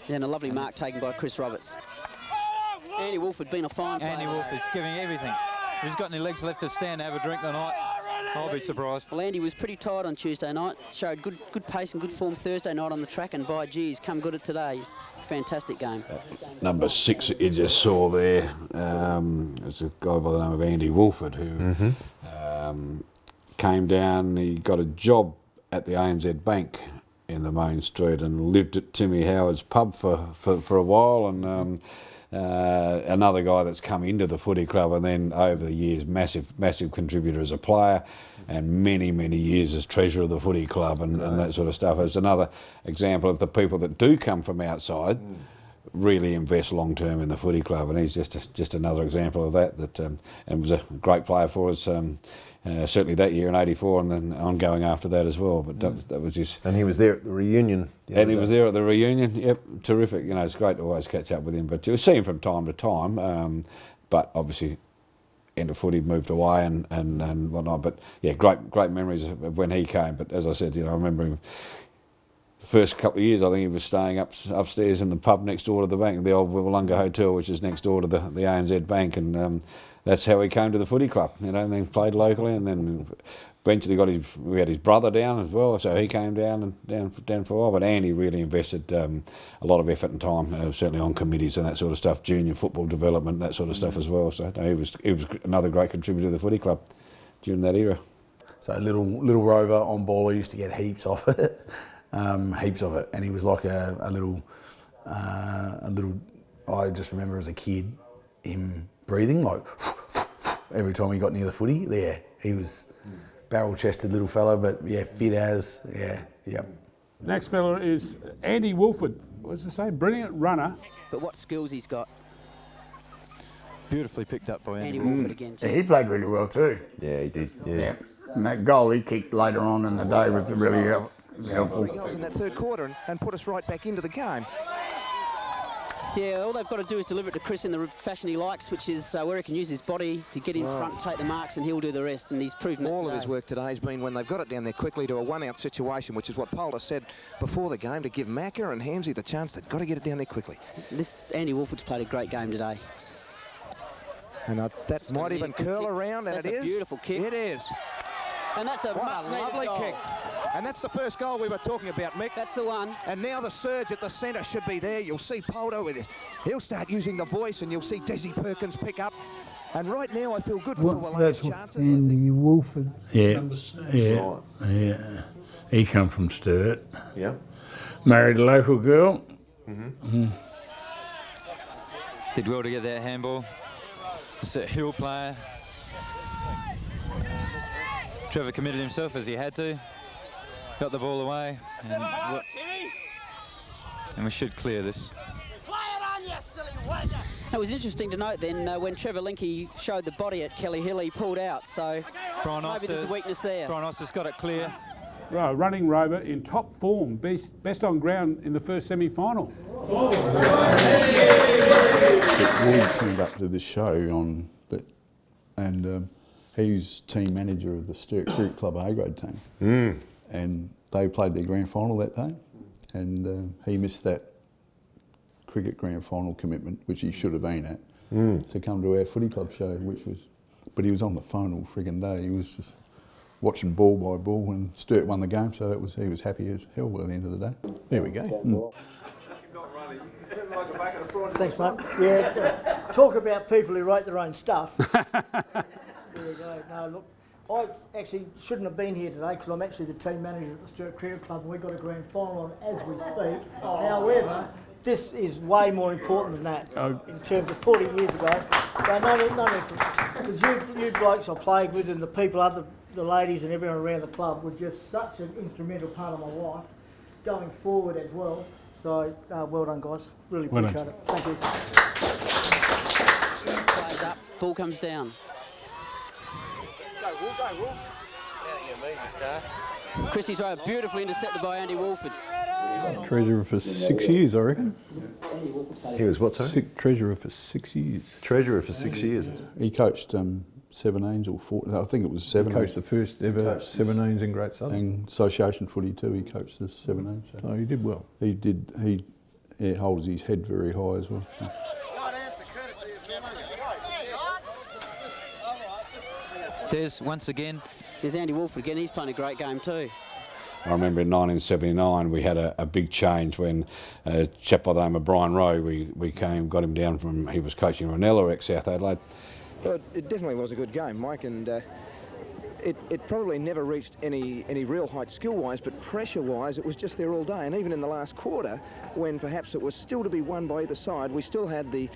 Yeah, and a lovely mark taken by Chris Roberts. Andy Wolford being a fine player. Andy Wolford's giving everything. If he's got any legs left to stand and have a drink tonight, I'll be surprised. Well, Andy was pretty tired on Tuesday night. Showed good pace and good form Thursday night on the track, and by G, he's come good at today. Fantastic game. Number 6 that you just saw there, there's a guy by the name of Andy Wolford who came down. He got a job at the ANZ Bank in the main street and lived at Timmy Howard's pub for a while, and another guy that's come into the footy club and then over the years massive contributor as a player and many years as treasurer of the footy club and that sort of stuff. It's another example of the people that do come from outside really invest long term in the footy club, and he's just another example of that and was a great player for us. Certainly that year in '84, and then ongoing after that as well. But that was just. And he was there at the reunion. And he was there at the reunion. Yep, terrific. It's great to always catch up with him. But you see him from time to time. But obviously, into footy moved away and whatnot. But yeah, great memories of when he came. But as I said, I remember him. The first couple of years, I think he was staying upstairs in the pub next door to the bank, the old Willunga Hotel, which is next door to the ANZ Bank, and that's how he came to the footy club, and then played locally, and then eventually we had his brother down as well, so he came down for a while. But Andy really invested a lot of effort and time, certainly on committees and that sort of stuff, junior football development, that sort of stuff as well. So he was another great contributor to the footy club during that era. So little Rover on ball, I used to get heaps of it, and he was like a little. I just remember as a kid him breathing like every time he got near the footy. There, he was barrel-chested little fella, but fit as yep. Next fella is Andy Wolford. Was to say, brilliant runner. But what skills he's got. Beautifully picked up by Andy Wolford again. Yeah, he played really well too. Yeah, he did. Yeah. And that goal he kicked later on in the day was really helpful. 3 goals in that third quarter and put us right back into the game. Yeah, all they've got to do is deliver it to Chris in the fashion he likes, which is where he can use his body to get in front, take the marks, and he'll do the rest, and he's proven all of his work today has been when they've got it down there quickly to a one-out situation, which is what Polder said before the game, to give Macca and Hamsey the chance. They've got to get it down there quickly. Andy Wolford's played a great game today. And that might even curl around, and that's it is. a beautiful kick. It is. And that's a What much a needed lovely goal. kick. And that's the first goal we were talking about, Mick. That's the one. And now the surge at the centre should be there. You'll see Poldo with it. He'll start using the voice, and you'll see Desi Perkins pick up. And right now I feel good for Willunga's chances. Andy Wolford. Yeah, yeah. He come from Sturt. Yeah. Married a local girl. Did well to get that handball. It's a Hill player. Trevor committed himself as he had to. Got the ball away. And we should clear this. It was interesting to note then when Trevor Linke showed the body at Kelly Hill, he pulled out. So maybe there's a weakness there. Brian Oster's got it clear. Right, running Rover in top form, best on ground in the first semi-final. We turned up to this show on that, and he's team manager of the Sturt Cricket Club A-grade team, and they played their grand final that day, and he missed that cricket grand final commitment, which he should have been at, to come to our footy club show, but he was on the phone all friggin' day. He was just watching ball by ball, and Sturt won the game, so he was happy as hell by the end of the day. There we go. Thanks, mate. Yeah, talk about people who write their own stuff. There we go. No, look, I actually shouldn't have been here today because I'm actually the team manager at the Sturt Cricket Club, and we've got a grand final on as we speak. However, this is way more important than that in terms of 40 years ago. So because you blokes I played with and the people, the ladies and everyone around the club were just such an instrumental part of my life going forward as well. So well done, guys. Really appreciate it. Thank you. Plays up, ball comes down. Christie's right, beautifully intercepted by Andy Wolford. Treasurer for 6 years, I reckon. He was what, sorry? Treasurer for 6 years. Treasurer for 6 years. He coached 17s or 14s. I think it was 17s. He coached the first ever 17s in Great Southern. And association footy too. He coached the 17s. So he did well. He did. He holds his head very high as well. Des, once again. There's Andy Wolford again. He's playing a great game too. I remember in 1979 we had a big change when a chap by the name of Brian Rowe, we got him down from, he was coaching Ranella ex South Adelaide. Well, it definitely was a good game, Mike, and it probably never reached any real height skill-wise, but pressure-wise it was just there all day. And even in the last quarter, when perhaps it was still to be won by either side, we still had the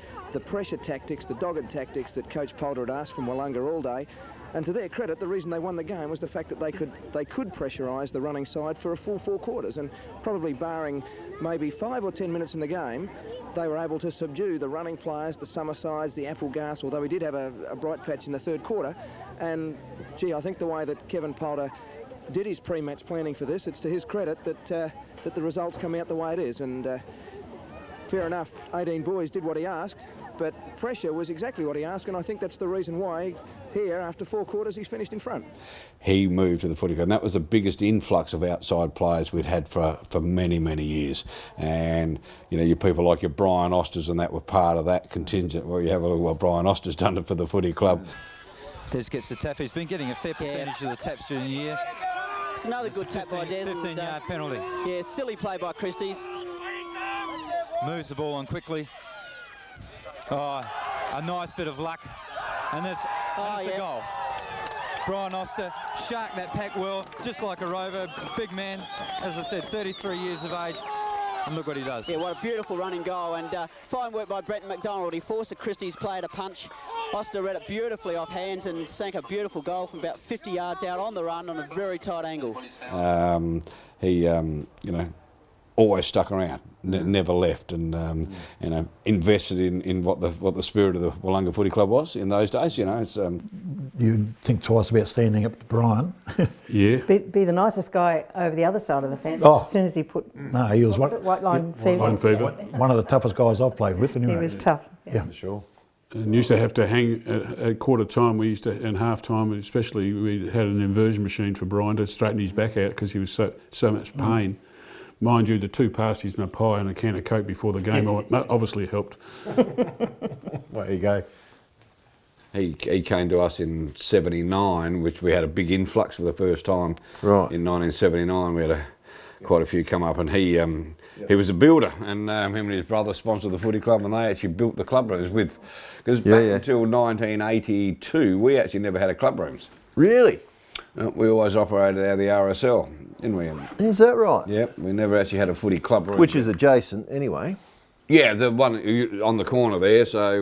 pressure tactics, the dogged tactics that Coach Polder had asked from Willunga all day. And to their credit, the reason they won the game was the fact that they could pressurise the running side for a full 4 quarters, and probably barring maybe 5 or 10 minutes in the game, they were able to subdue the running players, the Summersides, the Applegarths, although he did have a bright patch in the 3rd quarter. And gee, I think the way that Kevin Polder did his pre-match planning for this, it's to his credit that the results come out the way it is. And fair enough, 18 boys did what he asked, but pressure was exactly what he asked, and I think that's the reason why here, after 4 quarters, he's finished in front. He moved to the footy club, and that was the biggest influx of outside players we'd had for many, many years. And, you know, your people like your Brian Osters and that were part of that contingent. Well, you have a look what Brian Osters done for the footy club. Des gets the tap. He's been getting a fair percentage of the taps during the year. It's another good tap by Des. 15-yard penalty. Yeah, silly play by Christie's. Moves the ball on quickly. Oh, a nice bit of luck. And that's a goal. Brian Oster sharked that pack well, just like a rover, big man, as I said, 33 years of age, and look what he does. Yeah, what a beautiful running goal, and fine work by Brett McDonald. He forced a Christie's player to punch. Oster read it beautifully off hands and sank a beautiful goal from about 50 yards out on the run on a very tight angle. He, you know, always stuck around, never left, and you know, invested in what the spirit of the Willunga Footy Club was in those days. You know, it's. You'd think twice about standing up to Brian. Yeah. Be the nicest guy over the other side of the fence as soon as he put. No, he was White Line Fever. Line Fever. One of the toughest guys I've played with. Anyway. He was tough. Yeah, for sure. And used to have to hang at quarter time. We used to, and half time especially, we had an inversion machine for Brian to straighten his back out because he was so much pain. Mind you, the 2 pasties and a pie and a can of Coke before the game obviously helped. There you go. He came to us in '79, which we had a big influx for the first time. Right. In 1979, we had quite a few come up, and he was a builder, and him and his brother sponsored the footy club, and they actually built the club rooms with, because back until 1982, we actually never had a club rooms. Really? We always operated out of the RSL, didn't we? Is that right? Yep, we never actually had a footy club room. Which is adjacent anyway. Yeah, the one on the corner there. So,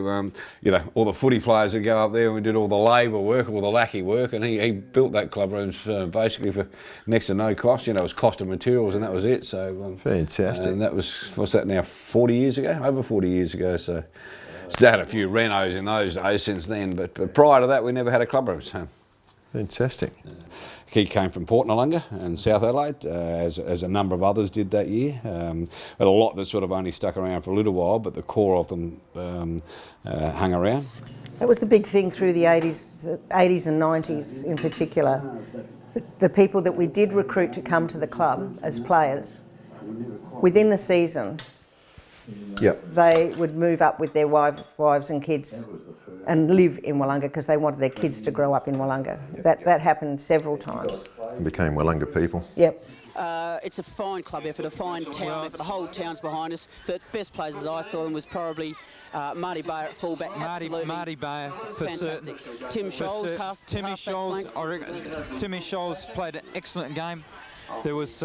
you know, all the footy players would go up there and we did all the labour work, all the lackey work, and he built that club rooms basically for next to no cost. You know, it was cost of materials and that was it. So fantastic. And that was, what's that now, 40 years ago? Over 40 years ago. So, still had a few renos in those days since then, but prior to that, we never had a club room. So. Fantastic. He came from Port Willunga and South Adelaide, as a number of others did that year. But a lot that sort of only stuck around for a little while, but the core of them hung around. That was the big thing through the 80s and 90s in particular. The people that we did recruit to come to the club as players, within the season, they would move up with their wives and kids and live in Willunga because they wanted their kids to grow up in Willunga. That happened several times. Became Willunga people. Yep. It's a fine club effort, a fine town effort. The whole town's behind us. The best players as I saw them was probably Marty Bayer at fullback. Marty Bayer for fantastic. certain. Tim Scholes, Timmy Scholes played an excellent game. There was,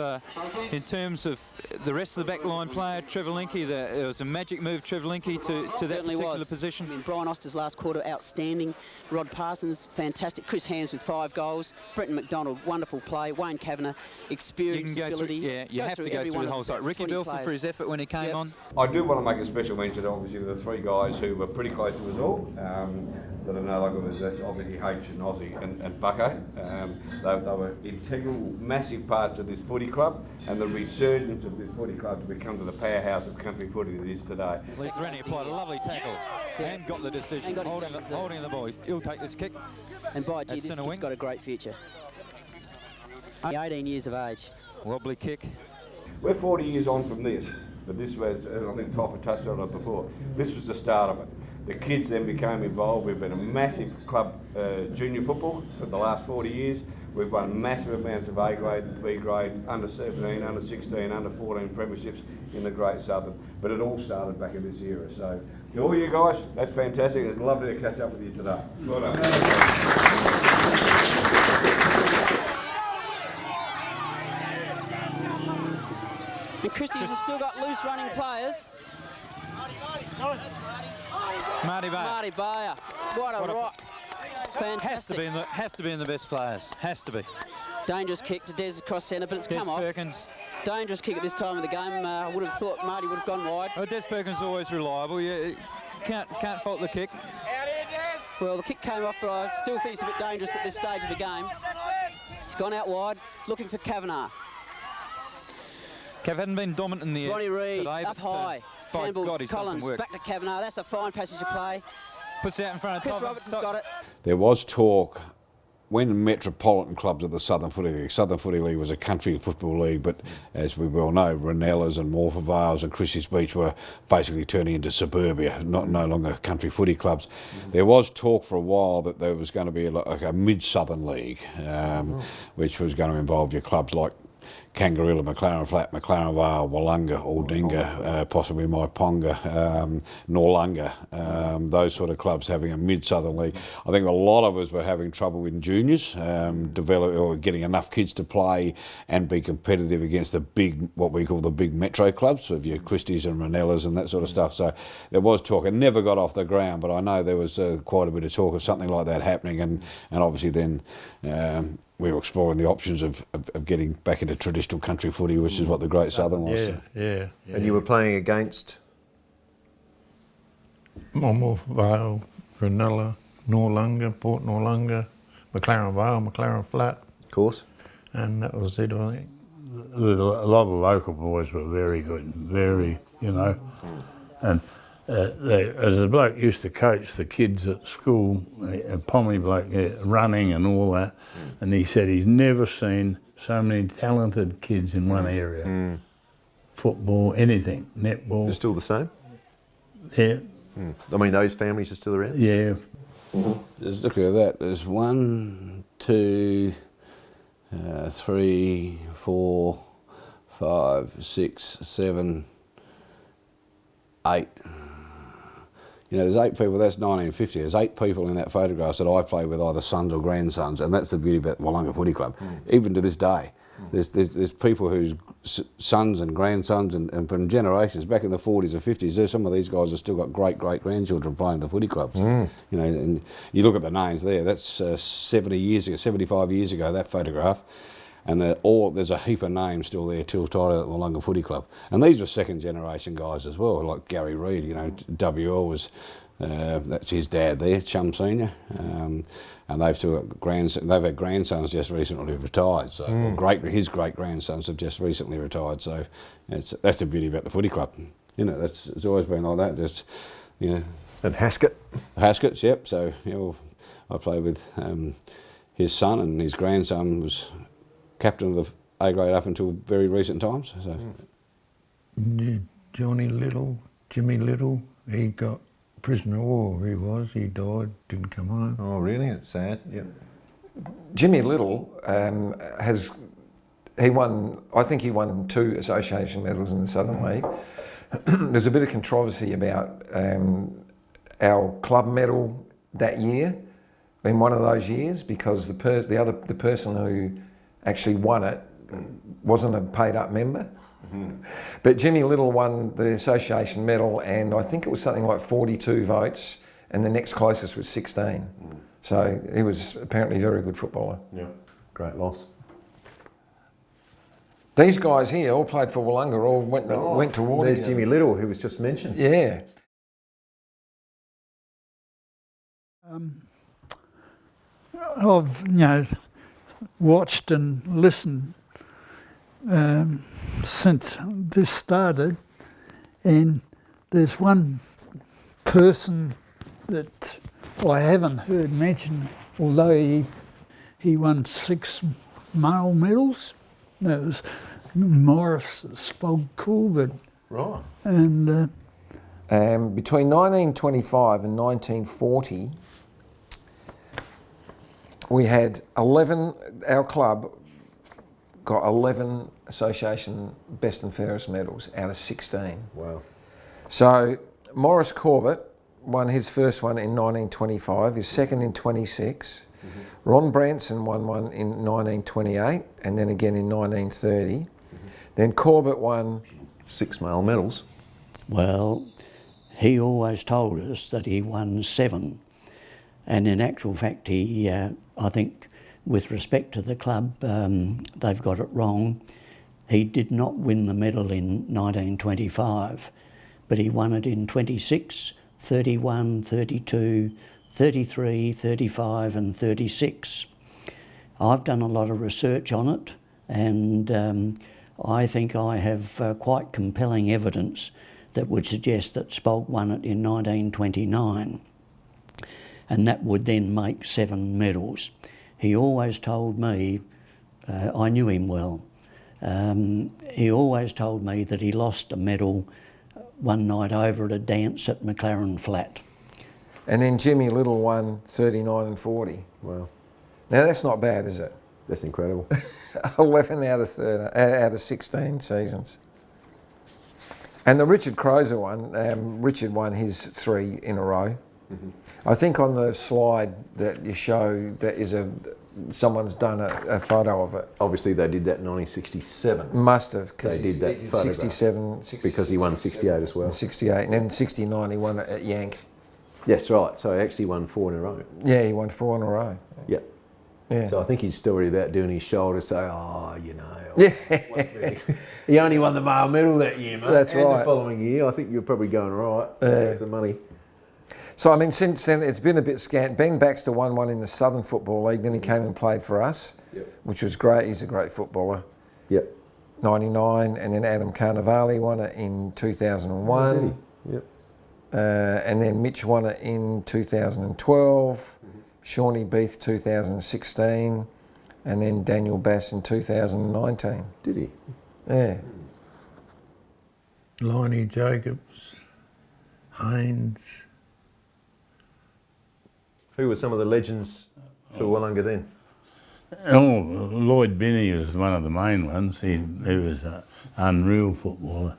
in terms of the rest of the backline player, Trevor Linke, there was a magic move, Trevor Linke, to that particular position. I mean, Brian Oster's last quarter, outstanding. Rod Parsons, fantastic. Chris Hams with 5 goals. Brenton McDonald, wonderful play. Wayne Kavanagh, experience, ability. You have to go through the whole side. Ricky Belford for his effort when he came on. I do want to make a special mention, obviously, to the 3 guys who were pretty close to us all. That I know, like it was obviously H and Ozzy and Bucko. They were integral, massive parts of this footy club and the resurgence of this footy club to become to the powerhouse of country footy that it is today. Lee Rennie applied a lovely tackle and got the decision, holding the ball. He'll take this kick. And by gee, this kid's got a great future. Only 18 years of age. Wobbly kick. We're 40 years on from this, but this was, I think Toffa touched on it before, this was the start of it. The kids then became involved. We've been a massive club junior football for the last 40 years. We've won massive amounts of A grade, B grade, under 17, under 16, under 14 premierships in the Great Southern. But it all started back in this era. So, all you guys, that's fantastic. It's lovely to catch up with you today. Well done. And Christie's have still got loose running players. Marty Bayer. What a rock. Fantastic. Has to be in the best players. Has to be. Dangerous kick to Des across centre, but it's come off. Perkins. Dangerous kick at this time of the game. I would have thought Marty would have gone wide. Oh, Des Perkins is always reliable. You can't fault the kick. Well, the kick came off, but I still think it's a bit dangerous at this stage of the game. It's gone out wide, looking for Kavanagh. Cav hadn't been dominant in the air Ronnie Reid today, up high. Handball, God, Collins back to Kavanagh. That's a fine passage of play. Puts out in front of Chris Roberts has got it. There was talk when metropolitan clubs of the Southern Footy League was a country football league, but as we well know, Ranellas and Morpeth Vales and Christie's Beach were basically turning into suburbia, no longer country footy clubs. There was talk for a while that there was going to be like a mid-southern league, which was going to involve your clubs like Kangaroo, McLaren Flat, McLaren Vale, Willunga, Aldinga, possibly Maiponga, Norlunga, those sort of clubs having a mid-southern league. I think a lot of us were having trouble in juniors, getting enough kids to play and be competitive against the big, what we call the big metro clubs, of your Christies and Ranellas and that sort of stuff. So there was talk. It never got off the ground, but I know there was quite a bit of talk of something like that happening, and obviously then we were exploring the options of getting back into traditional country footy, which is what the Great Southern was. Yeah. And you were playing against? Morpeth Vale, Ranella, Norlunga, Port Norlunga, McLaren Vale, McLaren Flat. Of course. And that was it, I think. A lot of the local boys were very good, very, and as a bloke used to coach the kids at school, a pommy bloke, running and all that, and he said he's never seen so many talented kids in one area. Football, anything, netball. They're still the same? Yeah. I mean, those families are still around? Yeah. Just look at that. There's 1, 2, 3, 4, 5, 6, 7, 8. You know, there's 8 people, that's 1950. There's 8 people in that photograph that I play with, either sons or grandsons, and that's the beauty about Willunga Footy Club. Even to this day, there's people whose sons and grandsons and from generations back in the 40s or 50s, there's some of these guys have still got great-great-grandchildren playing the footy clubs. You know, and you look at the names there, that's 70 years ago, 75 years ago, that photograph. And there's a heap of names still there till tied at Willunga Footy Club. And these were second generation guys as well, like Gary Reid, you know, WL was, that's his dad there, Chum Senior. And they've still got they've had grandsons just recently retired, so his great-grandsons have just recently retired, so that's the beauty about the footy club. You know, it's always been like that, just, you know. And Haskett? Haskett's, yep, so, you know, I played with his son, and his grandson was captain of the A grade up until very recent times. So. Yeah, Jimmy Little, he got prisoner of war, he died, didn't come home. Oh really? It's sad, yep. Jimmy Little I think he won 2 association medals in the Southern League. There's a bit of controversy about our club medal that year, in one of those years, because the person who actually won it wasn't a paid up member. But Jimmy Little won the association medal, and I think it was something like 42 votes, and the next closest was 16. So he was apparently a very good footballer. Yeah, great loss. These guys here all played for Willunga, all went to war. There's Jimmy Little, who was just mentioned. Yeah. I've, you know, watched and listened since this started, and there's one person that I haven't heard mentioned, although he won 6 male medals. That was Morris Spogcool, right. And between 1925 and 1940, we had 11, our club got 11 association best and fairest medals out of 16. Wow. So Morris Corbett won his first one in 1925, his second in 26. Ron Branson won one in 1928 and then again in 1930. Then Corbett won 6 male medals. Well, he always told us that he won 7. And in actual fact, he, I think, with respect to the club, they've got it wrong. He did not win the medal in 1925, but he won it in 26, 31, 32, 33, 35 and 36. I've done a lot of research on it, and I think I have quite compelling evidence that would suggest that Spog won it in 1929. And that would then make 7 medals. He always told me, I knew him well, he always told me that he lost a medal one night over at a dance at McLaren Flat. And then Jimmy Little won 39 and 40. Wow. Now that's not bad, is it? That's incredible. 11 out of 16 seasons. And the Richard Crozer one, Richard won his 3 in a row. I think on the slide that you show, that is someone's done a photo of it. Obviously they did that in 1967. Must have, because they did that photograph. 67, because he won 68 as well. 68, and then 69 he won it at Yank. Yes, right. So he actually won 4 in a row. Yeah, he won 4 in a row. Yeah. Yeah. So I think his story about doing his shoulder, say, oh, you know. Yeah. He only won the male medal that year, mate. That's and right. the following year, I think you're probably going right. With the money. So, I mean, since then, it's been a bit scant. Ben Baxter won one in the Southern Football League, then he came and played for us, which was great. He's a great footballer. Yep. 99, and then Adam Carnevale won it in 2001. Yep. And then Mitch won it in 2012, Shawnee Beath 2016, and then Daniel Bass in 2019. Did he? Yeah. Liney Jacobs, Haynes. Who were some of the legends for Willunga then? Oh, Lloyd Binney was one of the main ones. He was an unreal footballer.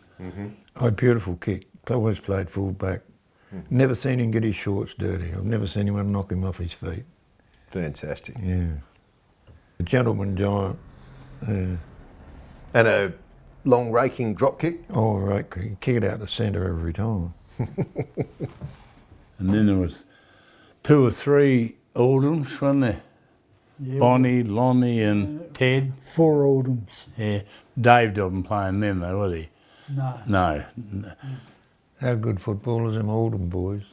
Oh, beautiful kick. Always played full back. Never seen him get his shorts dirty. I've never seen anyone knock him off his feet. Fantastic. Yeah. A gentleman giant. Yeah. And a long raking drop kick? Oh, right. Kick it out the centre every time. And then there was 2 or 3 Oldhams, wasn't there? Yeah, Bonnie, Lonnie and Ted. 4 Oldhams. Yeah. Dave didn't play in them though, was he? No. No. How good footballers them Oldham boys.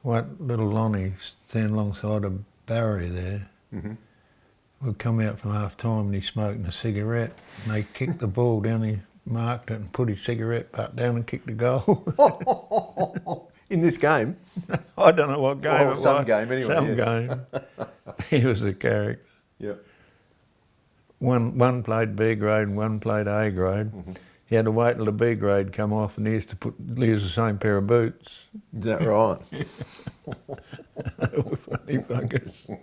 What little Lonnie stand alongside a Barry there. We'd come out from half time and he's smoking a cigarette. And they kicked the ball down, he marked it and put his cigarette butt down and kicked the goal. In this game? I don't know what game it was. Some game anyway. Some game. He was a character. Yeah. One played B grade and one played A grade. He had to wait till the B grade come off and he used to use the same pair of boots. Is that right? They were funny fuckers.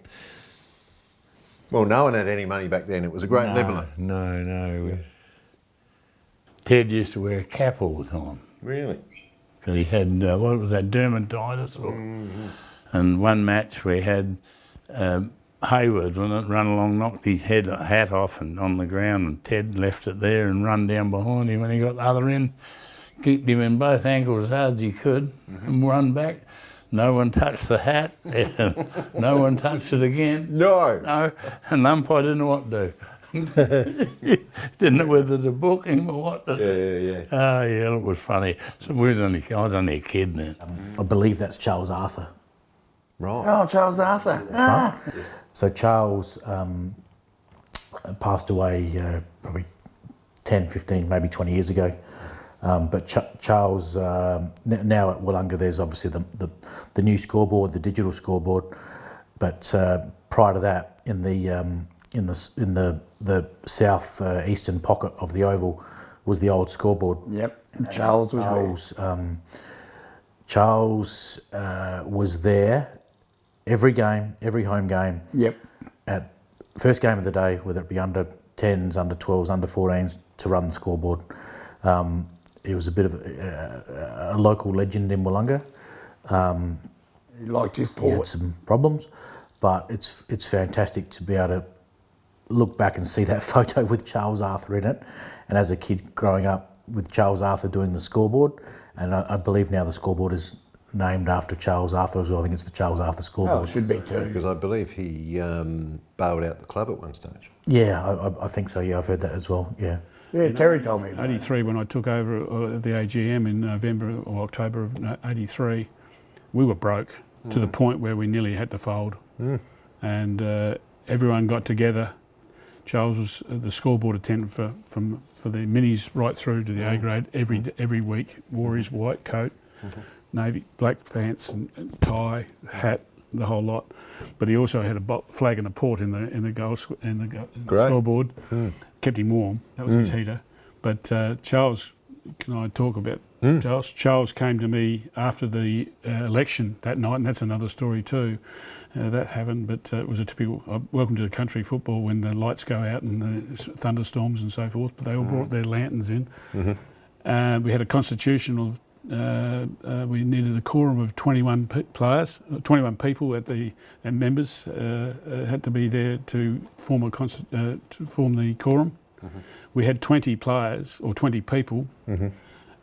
Well, no one had any money back then. It was a great leveller. No. Ted used to wear a cap all the time. Really? Because he had, what was that, dermatitis? And one match we had Hayward run along, knocked his hat off and on the ground, and Ted left it there and run down behind him when he got the other end, kicked him in both ankles as hard as he could and run back. No one touched the hat. No one touched it again. No. And the umpire didn't know what to do. Didn't know whether to book him or what to do. Yeah. Oh, yeah, it was funny. So I was only a kid then. I believe that's Charles Arthur. Right. Oh, Charles Arthur. So Charles passed away probably 10, 15, maybe 20 years ago. But Charles, now at Willunga, there's obviously the new scoreboard, the digital scoreboard. But prior to that, in the south eastern pocket of the oval was the old scoreboard. Yep. And Charles was there. Charles was there every game, every home game. Yep. At first game of the day, whether it be under 10s, under 12s, under 14s, to run the scoreboard. He was a bit of a local legend in Willunga. He liked his He had port. some problems, but it's fantastic to be able to look back and see that photo with Charles Arthur in it. And as a kid growing up with Charles Arthur doing the scoreboard, and I believe now the scoreboard is named after Charles Arthur as well. I think it's the Charles Arthur scoreboard. Oh, it should be too. Because I believe he bailed out the club at one stage. Yeah, I think so. Yeah, I've heard that as well. Yeah. Yeah, Terry told me about 83, when I took over the AGM in November or October of 83, we were broke to the point where we nearly had to fold. And everyone got together. Charles was the scoreboard attendant for the minis right through to the A grade every week. Wore his white coat, navy black pants and tie, hat, the whole lot. But he also had a flag and a port in the scoreboard. Kept him warm. That was his heater. But Charles, can I talk about Charles? Charles came to me after the election that night, and that's another story too. That happened, but it was a typical welcome to the country football when the lights go out and the thunderstorms and so forth. But they all brought their lanterns in. We had a constitutional. We needed a quorum of 21 players, 21 people and members had to be there to form the quorum. We had 20 players or 20 people,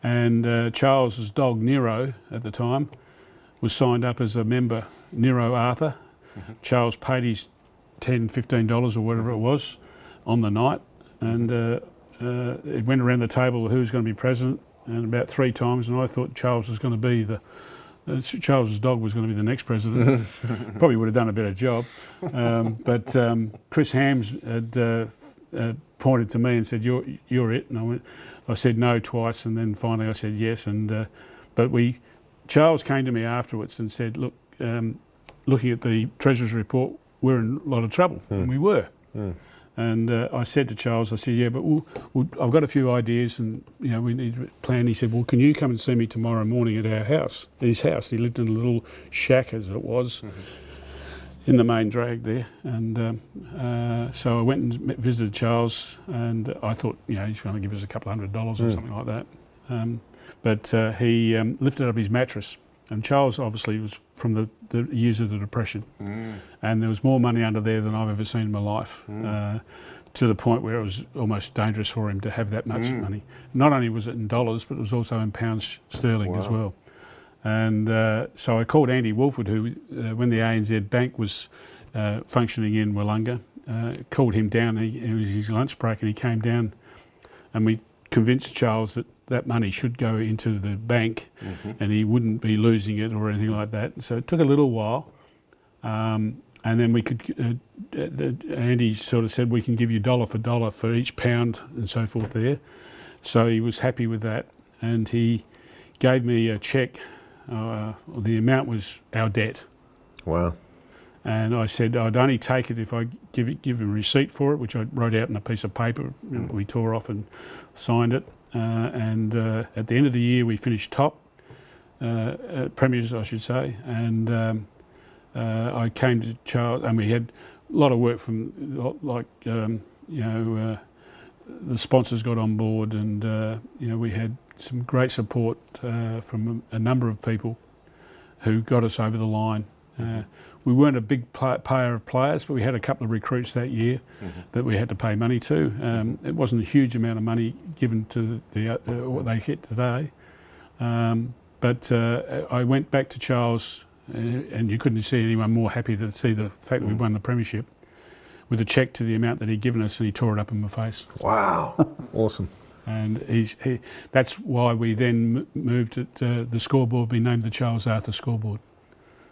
and Charles's dog Nero at the time was signed up as a member, Nero Arthur. Charles paid his $10, $15 or whatever it was on the night, and it went around the table who was going to be president. And about 3 times, and I thought Charles was going to be Charles's dog was going to be the next president. Probably would have done a better job. But Chris Hams had pointed to me and said, "You're it." And I said no twice, and then finally I said yes. And Charles came to me afterwards and said, "Look, looking at the Treasurer's report, we're in a lot of trouble," and we were. And I said to Charles, I said, yeah, but I've got a few ideas and, you know, we need a plan. He said, well, can you come and see me tomorrow morning at our house, at his house? He lived in a little shack, as it was, in the main drag there. And so I went and visited Charles, and I thought, you know, he's going to give us a couple $100 or something like that. But he lifted up his mattress. And Charles obviously was from the years of the Depression, and there was more money under there than I've ever seen in my life, to the point where it was almost dangerous for him to have that much money. Not only was it in dollars, but it was also in pounds sterling as well. And so I called Andy Wolford, who, when the ANZ Bank was functioning in Willunga, called him down. It was his lunch break, and he came down, and we convinced Charles that that money should go into the bank and he wouldn't be losing it or anything like that. So it took a little while. And then we could, Andy sort of said, we can give you dollar for dollar for each pound and so forth there. So he was happy with that. And he gave me a cheque. The amount was our debt. Wow. And I said I'd only take it if I give him a receipt for it, which I wrote out in a piece of paper. We tore off and signed it. And at the end of the year, we finished top, premiers, I should say. And I came to Charles, and we had a lot of work from, like, you know, the sponsors got on board, and you know, we had some great support from a number of people who got us over the line. We weren't a big payer of players, but we had a couple of recruits that year that we had to pay money to. It wasn't a huge amount of money given to what they get today. But I went back to Charles, and you couldn't see anyone more happy to see the fact that we won the premiership, with a cheque to the amount that he'd given us, and he tore it up in my face. Wow. Awesome. And that's why we then moved it, the scoreboard being named the Charles Arthur scoreboard.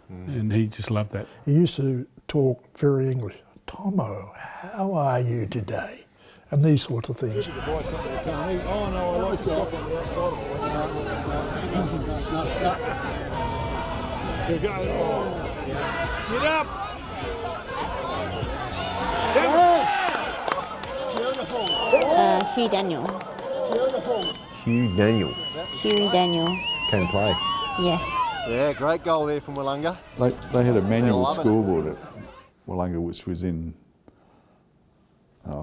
And he just loved that. He used to talk very English. Tomo, how are you today? And these sorts of things. Oh no, I like the top on the outside of it. Get up! Hugh Daniel. Hugh Daniel. Hughie Daniel. Can play. Yes. Yeah, great goal there from Willunga. They had a manual love it. scoreboard at Willunga, which was in,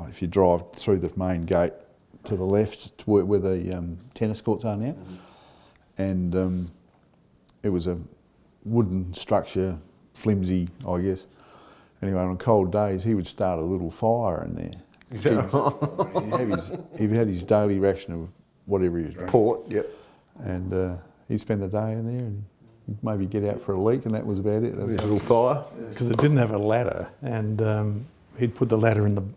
if you drive through the main gate to the left, to where the tennis courts are now. And it was a wooden structure, flimsy, I guess. Anyway, on cold days, he would start a little fire in there. He had his daily ration of whatever he was drinking. Port, yep. And he'd spend the day in there, and he'd maybe get out for a leak, and that was about it. His little fire. Because it didn't have a ladder, and he'd put the ladder in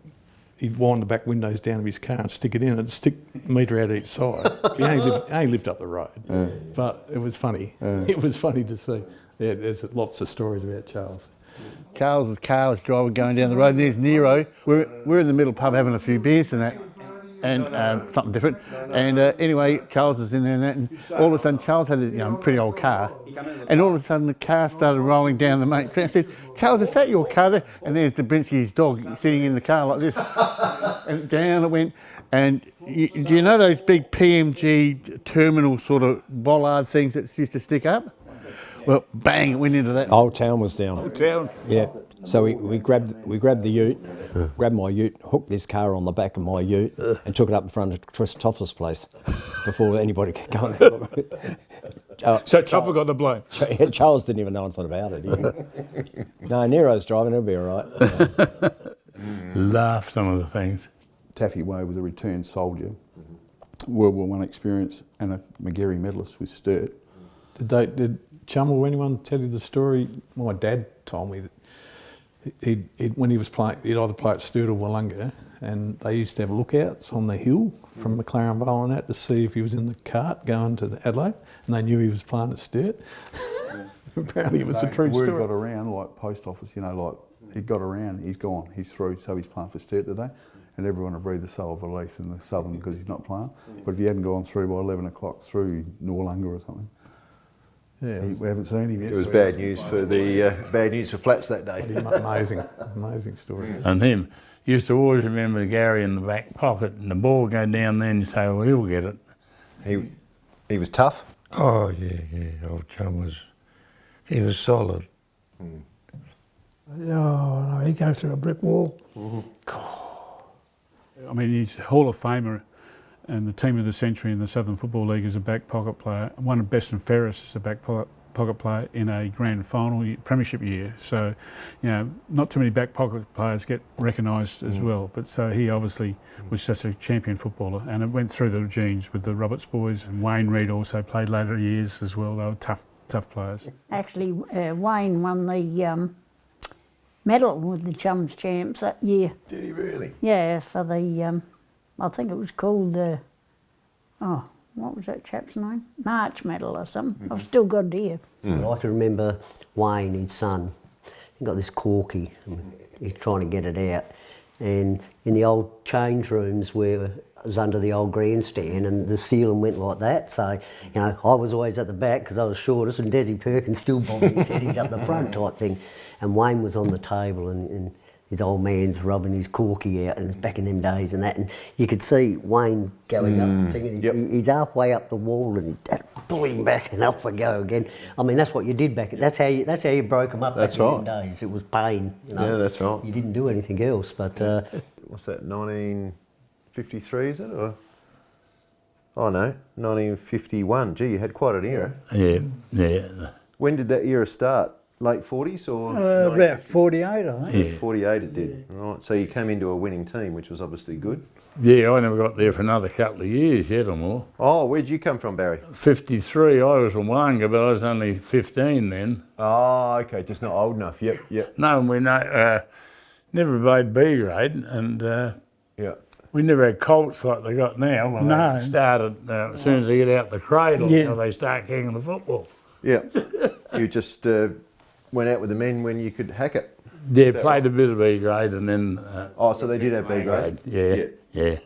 he'd wind the back windows down of his car and stick it in, and stick a metre out each side. He only lived up the road, but it was funny. It was funny to see. Yeah, there's lots of stories about Charles. Charles's car was driving, going down the road. There's Nero. We're in the middle pub having a few beers and that, and something different. And anyway, Charles was in there and that, and all of a sudden Charles had a pretty old car, and all of a sudden the car started rolling down the main street. I said, "Charles, is that your car there?" And there's Dabrinsky's dog sitting in the car like this, and down it went. And do you know those big PMG terminal sort of bollard things that used to stick up? Well, bang, it went into that. Whole town was down. Whole town. Yeah. So we grabbed the ute, grabbed my ute, hooked this car on the back of my ute, and took it up in front of Chris Toffer's place before anybody could go. So Toffer got the blame. Charles didn't even know anything about it. No, Nero's driving, he'll be all right. Laugh some of the things. Taffy Way was a returned soldier, World War I experience, and a McGarry medalist with Sturt. Did Chum or anyone tell you the story? My dad told me that when he was playing, he'd either play at Sturt or Willunga, and they used to have lookouts on the hill from McLaren Vale and that to see if he was in the cart going to Adelaide, and they knew he was playing at Sturt. Apparently it was a true story. Word got around, like post office, like he got around, he's gone, he's through, so he's playing for Sturt today. And everyone will breathe a sigh of relief in the Southern because he's not playing. But if he hadn't gone through by 11 o'clock through Willunga or something, we haven't seen him yet. It was bad news for flats that day. Amazing story. And him, used to always remember Gary in the back pocket, and the ball go down there and you say, well, he'll get it. He was tough? Oh, yeah, old chum he was solid. Oh, no, he goes through a brick wall. I mean, he's a Hall of Famer and the team of the century in the Southern Football League as a back pocket player. One of best and fairest as a back pocket player in a grand final premiership year. So, you know, not too many back pocket players get recognised as well. But so he obviously was such a champion footballer, and it went through the genes with the Roberts boys, and Wayne Reid also played later years as well. They were tough players. Actually, Wayne won the medal with the Chums Champs that year. Did he really? Yeah, for the, I think it was called, what was that chap's name? March Medal or something. I've still got it here. I can remember Wayne, his son, he got this corky, and he's trying to get it out. And in the old change rooms where it was under the old grandstand, and the ceiling went like that. So, you know, I was always at the back because I was shortest, and Desi Perkins still bobbing his head, he's up the front type thing. And Wayne was on the table, and his old man's rubbing his corky out, and it's back in them days and that. And you could see Wayne going up the thing, and he's halfway up the wall, and Dad pull him back, and off we go again. I mean, that's what you did back. That's how you broke them up. That's back right. in them days. It was pain. You know? Yeah, that's right. You didn't do anything else, but. What's that? 1953 is it? Or? Oh no, 1951. Gee, you had quite an era. Yeah. When did that era start? Late 40s or? About 48, I think. Yeah. 48 it did. Right. So you came into a winning team, which was obviously good. Yeah, I never got there for another couple of years yet or more. Oh, where'd you come from, Barry? 53, I was from Willunga, but I was only 15 then. Oh, okay, just not old enough. Yep. No, we never played B grade, and we never had colts like they got now. When they started, as soon as they get out the cradle, they start kicking the football. Yeah. You just went out with the men when you could hack it. Yeah, played a bit of B grade and then... so they did have B grade? Yeah.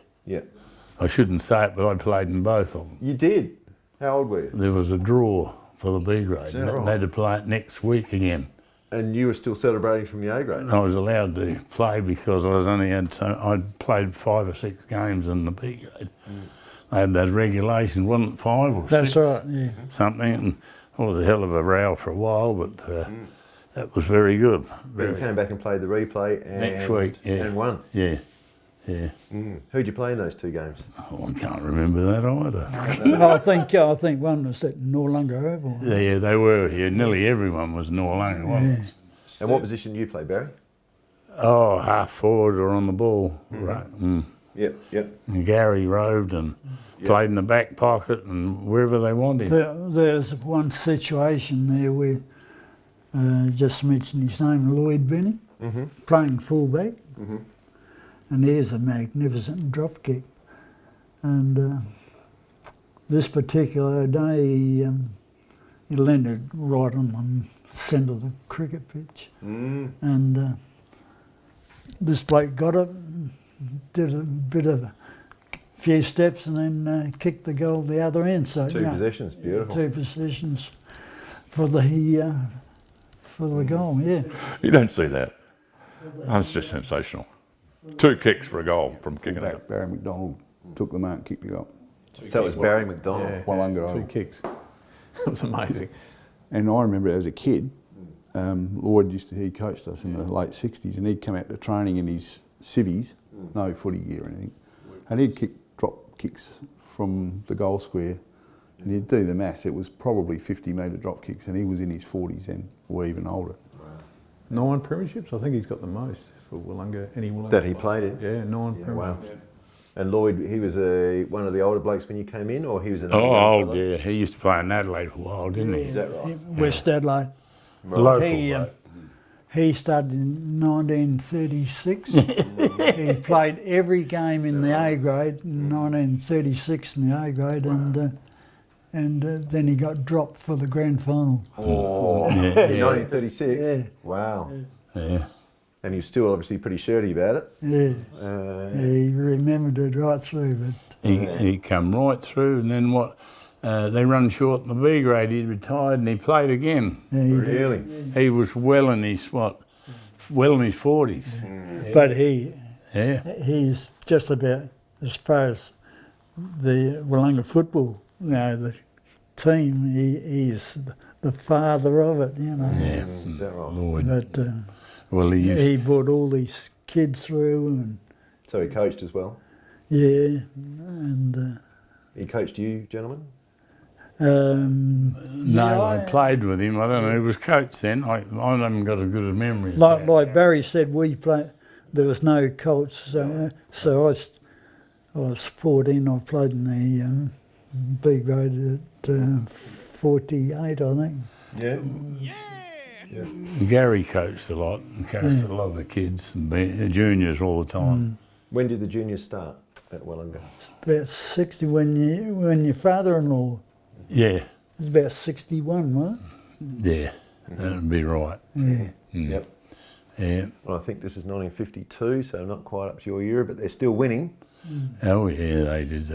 I shouldn't say it, but I played in both of them. You did? How old were you? There was a draw for the B grade. Is that right? They had to play it next week again. And you were still celebrating from the A grade? I was allowed to play because I'd played 5 or 6 games in the B grade. They had that regulation, wasn't it 5 or 6? That's right, yeah. Something, and it was a hell of a row for a while, but that was very good. You came back and played the replay and next week, and won? Yeah. Who'd you play in those 2 games? Oh, I can't remember that either. I think one was at Willunga Oval. Yeah, they were here. Nearly everyone was Willunga, wasn't it? And what position did you play, Barry? Oh, half forward or on the ball. Right. Yep. And Gary roved and played in the back pocket and wherever they wanted. There's one situation there where, just mention his name, Lloyd Benny, playing fullback. And there's a magnificent drop kick. And this particular day, he landed right on the centre of the cricket pitch. And this bloke got it, did a bit of a few steps, and then kicked the goal the other end. So 2 possessions, beautiful. 2 possessions for the goal, yeah. You don't see that. That's just sensational. 2 kicks for a goal from kicking out. Barry McDonald took the mark and kicked the goal. So it was Barry McDonald? Yeah, Willunga 2 kicks. That was amazing. And I remember as a kid, Lloyd he coached us in the late 60s, and he'd come out to training in his civvies, no footy gear or anything, and he'd kick drop kicks from the goal square, and he'd do the maths. It was probably 50-metre drop kicks, and he was in his 40s then, or even older. 9 premierships? I think he's got the most for Willunga. Any Willunga That he played in? Yeah, 9 premierships. Wow. And Lloyd, he was one of the older blokes when you came in, or he was an old, yeah. He used to play in Adelaide for a while, didn't he? Is that right? West Adelaide. Local he started in 1936. He played every game in the A grade in 1936 in the A grade, and then he got dropped for the grand final. Oh, in 1936? Yeah. Wow. Yeah. And he was still obviously pretty shirty about it. Yeah. He remembered it right through. But He come right through, and then they run short in the B grade. He retired and he played again. Yeah, he really? He was well in his 40s. But he Yeah. He's just about, as far as the Willunga football, you know, the team, he's the father of it, you know. Yeah. Is that right? Lord. But Well, he brought all these kids through, and So he coached as well? yeah, and He coached you, gentlemen? No, I played with him. I don't know. He was coach then. I haven't got as good a memory. as that. like Barry said, we played. There was no coach, so I was 14. I played in the B grade at 48, I think. Yeah. Gary coached a lot and coached a lot of the kids and the juniors all the time. When did the juniors start at Willunga? About 60 when your father-in-law. Yeah. It was about 61, wasn't it? Yeah, that'd be right. Yeah. Yep. Yeah. Well, I think this is 1952, so not quite up to your era, but they're still winning. Oh yeah, they did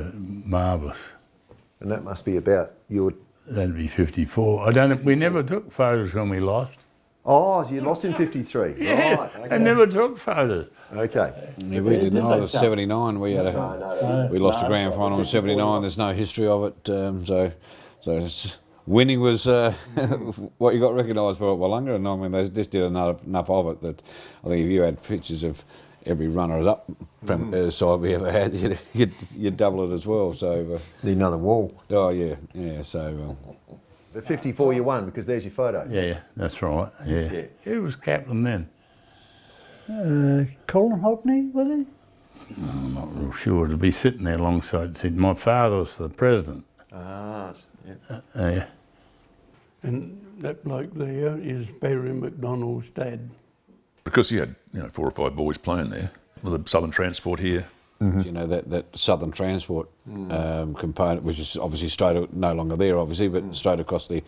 marvellous. And that must be about your... That'd be 54. We never took photos when we lost. Oh, so you lost in 53. Yeah, Right, okay. they never took photos. Okay. Yeah, we did not. It 79. We had we lost the grand final in 79. There's no history of it. So it's, winning was what you got recognised for at Willunga, and I mean they just did enough of it that I think if you had pictures of every runners-up side we ever had, you'd double it as well. So need another wall. Oh yeah. So. The 54 you won because there's your photo. Yeah, that's right. Yeah. Who was captain then? Colin Hockney, was he? I'm not real sure. To be sitting there alongside, said my father was the president. Ah, yeah. Yeah. And that bloke there is Barry McDonald's dad. Because he had 4 or 5 boys playing there with the Southern Transport here. You know, that Southern Transport component, which is obviously no longer there, obviously, but straight across the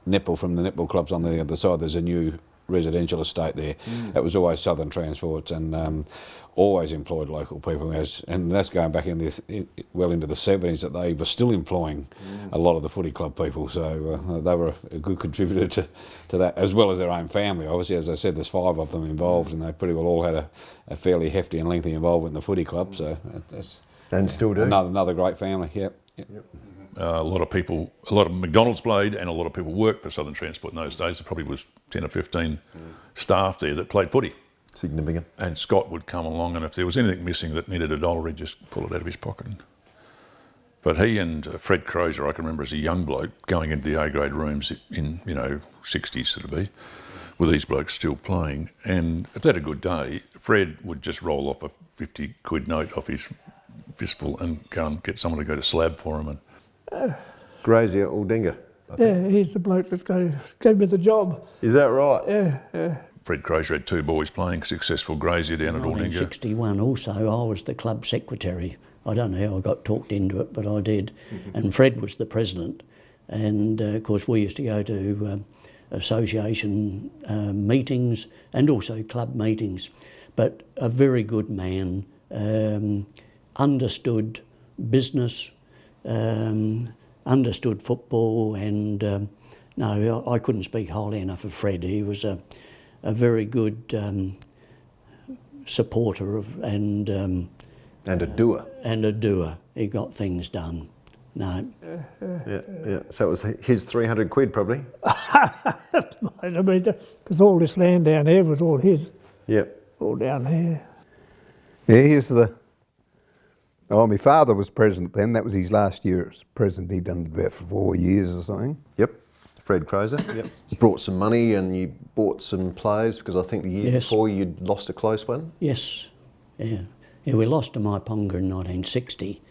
netball from the netball clubs on the other side, there's a new residential estate there. That was always Southern Transport and always employed local people. And that's going back into the 70s that they were still employing a lot of the footy club people. So they were a good contributor to that, as well as their own family. Obviously, as I said, there's 5 of them involved, and they pretty well all had a fairly hefty and lengthy involvement in the footy club. So that's and still do. Another great family. Yep. A lot of McDonald's played, and a lot of people worked for Southern Transport in those days. There probably was 10 or 15 staff there that played footy. Significant. And Scott would come along, and if there was anything missing that needed $1, he'd just pull it out of his pocket. But he and Fred Crozier, I can remember as a young bloke, going into the A-grade rooms in, 60s sort of be, with these blokes still playing. And if they had a good day, Fred would just roll off a 50 quid note off his fistful and go and get someone to go to slab for him. And Grazier Aldinga. Yeah, he's the bloke that gave me the job. Is that right? Yeah. Fred Crozier had 2 boys playing, successful Grazier down at Aldinga. In 1961 also, I was the club secretary. I don't know how I got talked into it, but I did. And Fred was the president. And of course we used to go to association meetings and also club meetings. But a very good man, understood business, understood football, and no, I couldn't speak highly enough of Fred. He was a very good supporter of and a doer. And a doer. He got things done. No. Yeah. So it was his 300 quid probably. I mean, because all this land down here was all his. Yep. All down here. Yeah, here's my father was president then. That was his last year as president. He'd done it about for 4 years or something. Yep. Fred Crozier. Yep. Brought some money and you bought some players because I think the year before you'd lost a close one. Yes. Yeah, we lost to Maiponga in 1960.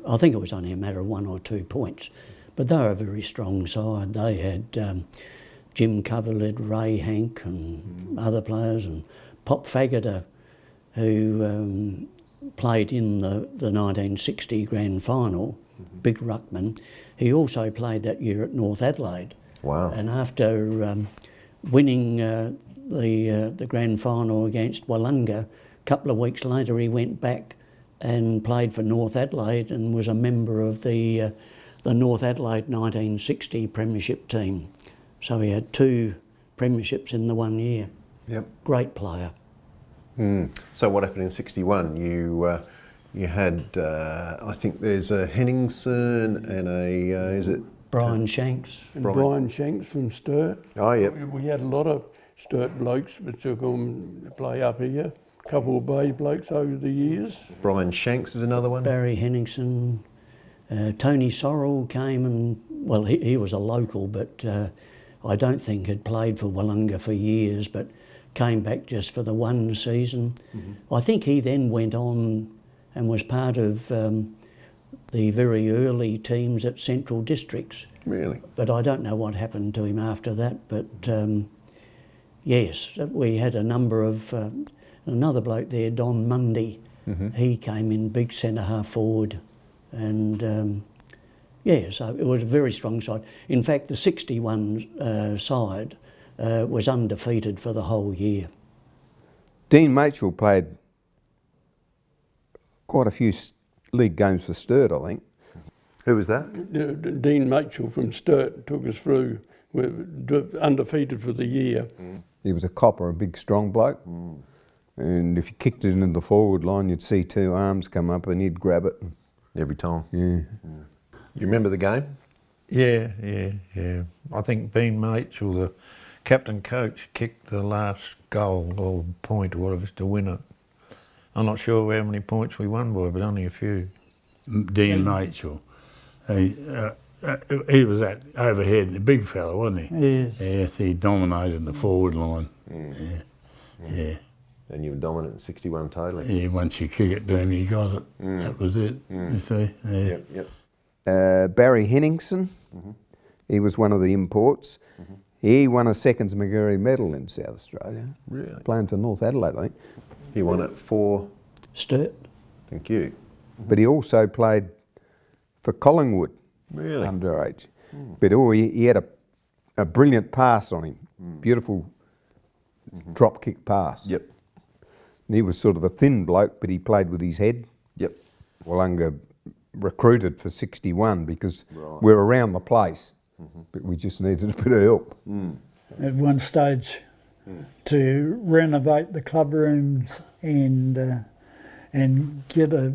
I think it was only a matter of 1 or 2 points. But they were a very strong side. They had Jim Coverlid, Ray Hank and other players, and Pop Faggoter, who played in the 1960 grand final, big ruckman. He also played that year at North Adelaide. Wow. And after winning the grand final against Willunga, a couple of weeks later he went back and played for North Adelaide and was a member of the North Adelaide 1960 premiership team. So he had 2 premierships in the 1 year. Yep. Great player. So what happened in '61? You had, I think there's a Henningsen and a, is it? Brian Shanks. And Brian Shanks from Sturt. Oh, yep. We had a lot of Sturt blokes that took on to play up here. A couple of Bay blokes over the years. Brian Shanks is another one. Barry Henningsen. Tony Sorrell came and, well, he was a local, but I don't think had played for Willunga for years, but came back just for the one season. I think he then went on and was part of the very early teams at Central Districts. Really? But I don't know what happened to him after that. But yes, we had a number of, another bloke there, Don Mundy, he came in big centre half forward. And yeah, so it was a very strong side. In fact, the 61 side was undefeated for the whole year. Dean Machel played quite a few league games for Sturt, I think. Who was that? Dean Machel from Sturt took us through. We were undefeated for the year. He was a copper, a big strong bloke. And if you kicked it into the forward line, you'd see two arms come up and he'd grab it. Every time. Yeah. You remember the game? Yeah. I think Dean Machel, the captain coach, kicked the last goal or point or whatever to win it. I'm not sure how many points we won by, but only a few. Dean Machel. He was that overhead, a big fella, wasn't he? Yes. Yes, he dominated the forward line. Yeah. And you were dominant in 61 totally. Yeah, once you kick it down, you got it. That was it, you see. Yeah. Yep. Barry Henningsen, he was one of the imports. He won a seconds Magarey medal in South Australia. Really? Playing for North Adelaide, I think. He won it for? Sturt. Thank you. But he also played for Collingwood. Really? Underage. But he had a brilliant pass on him. Beautiful drop kick pass. Yep. And he was sort of a thin bloke, but he played with his head. Yep. Willunga recruited for 61 because we're around the place, but we just needed a bit of help. At one stage, to renovate the club rooms and get a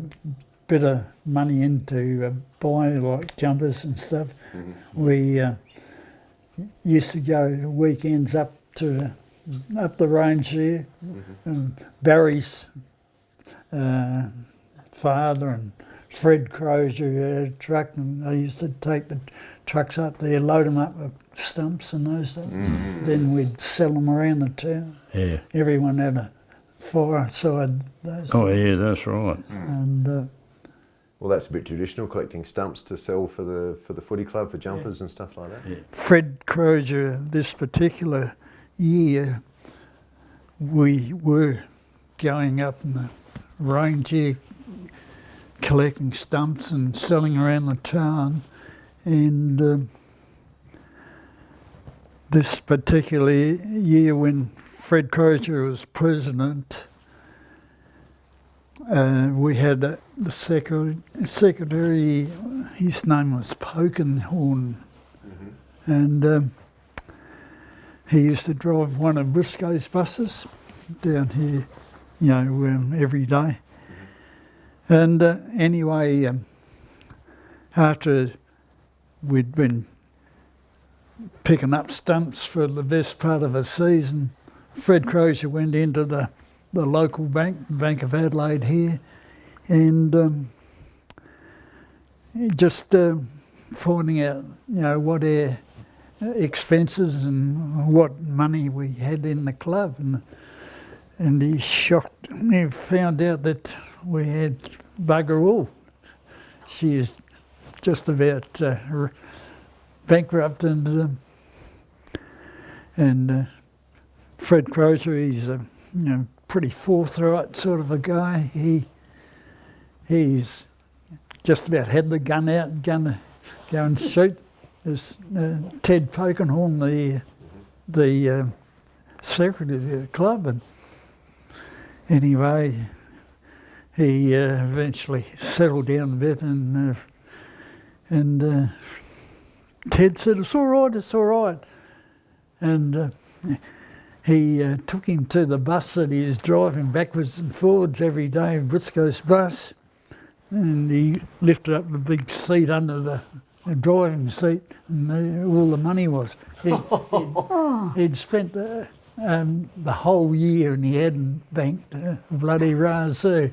bit of money into buying like jumpers and stuff, we used to go weekends up the range there. And Barry's father and Fred Crozier had a truck, and they used to take the trucks up there, load them up with stumps and those stuff. Then we'd sell them around the town. Yeah. Everyone had a fireside. Those Oh, yeah, that's right. And well, that's a bit traditional, collecting stumps to sell for the footy club, for jumpers and stuff like that. Fred Crozier, this particular year, we were going up in the range here, collecting stumps and selling around the town. And this particular year, when Fred Crozier was president, we had the secretary, his name was Pokenhorn, and he used to drive one of Briscoe's buses down here, you know, every day. And anyway, after we'd been picking up stumps for the best part of a season, Fred Crozier went into the local bank, Bank of Adelaide here, and just finding out, you know, what our expenses and what money we had in the club, and he shocked. He found out that we had bugger all. She is just about bankrupt, and Fred Crozier, he's a pretty forthright sort of a guy. He's just about had the gun out, gonna go and shoot. There's Ted Pokenhorn, the secretary of the club, and anyway, he eventually settled down a bit, and Ted said, "It's all right, it's all right," and he took him to the bus that he was driving backwards and forwards every day, Briscoe's bus, and he lifted up the big seat under the driving seat, and all the money was. He'd spent the whole year and he hadn't banked a bloody razoo.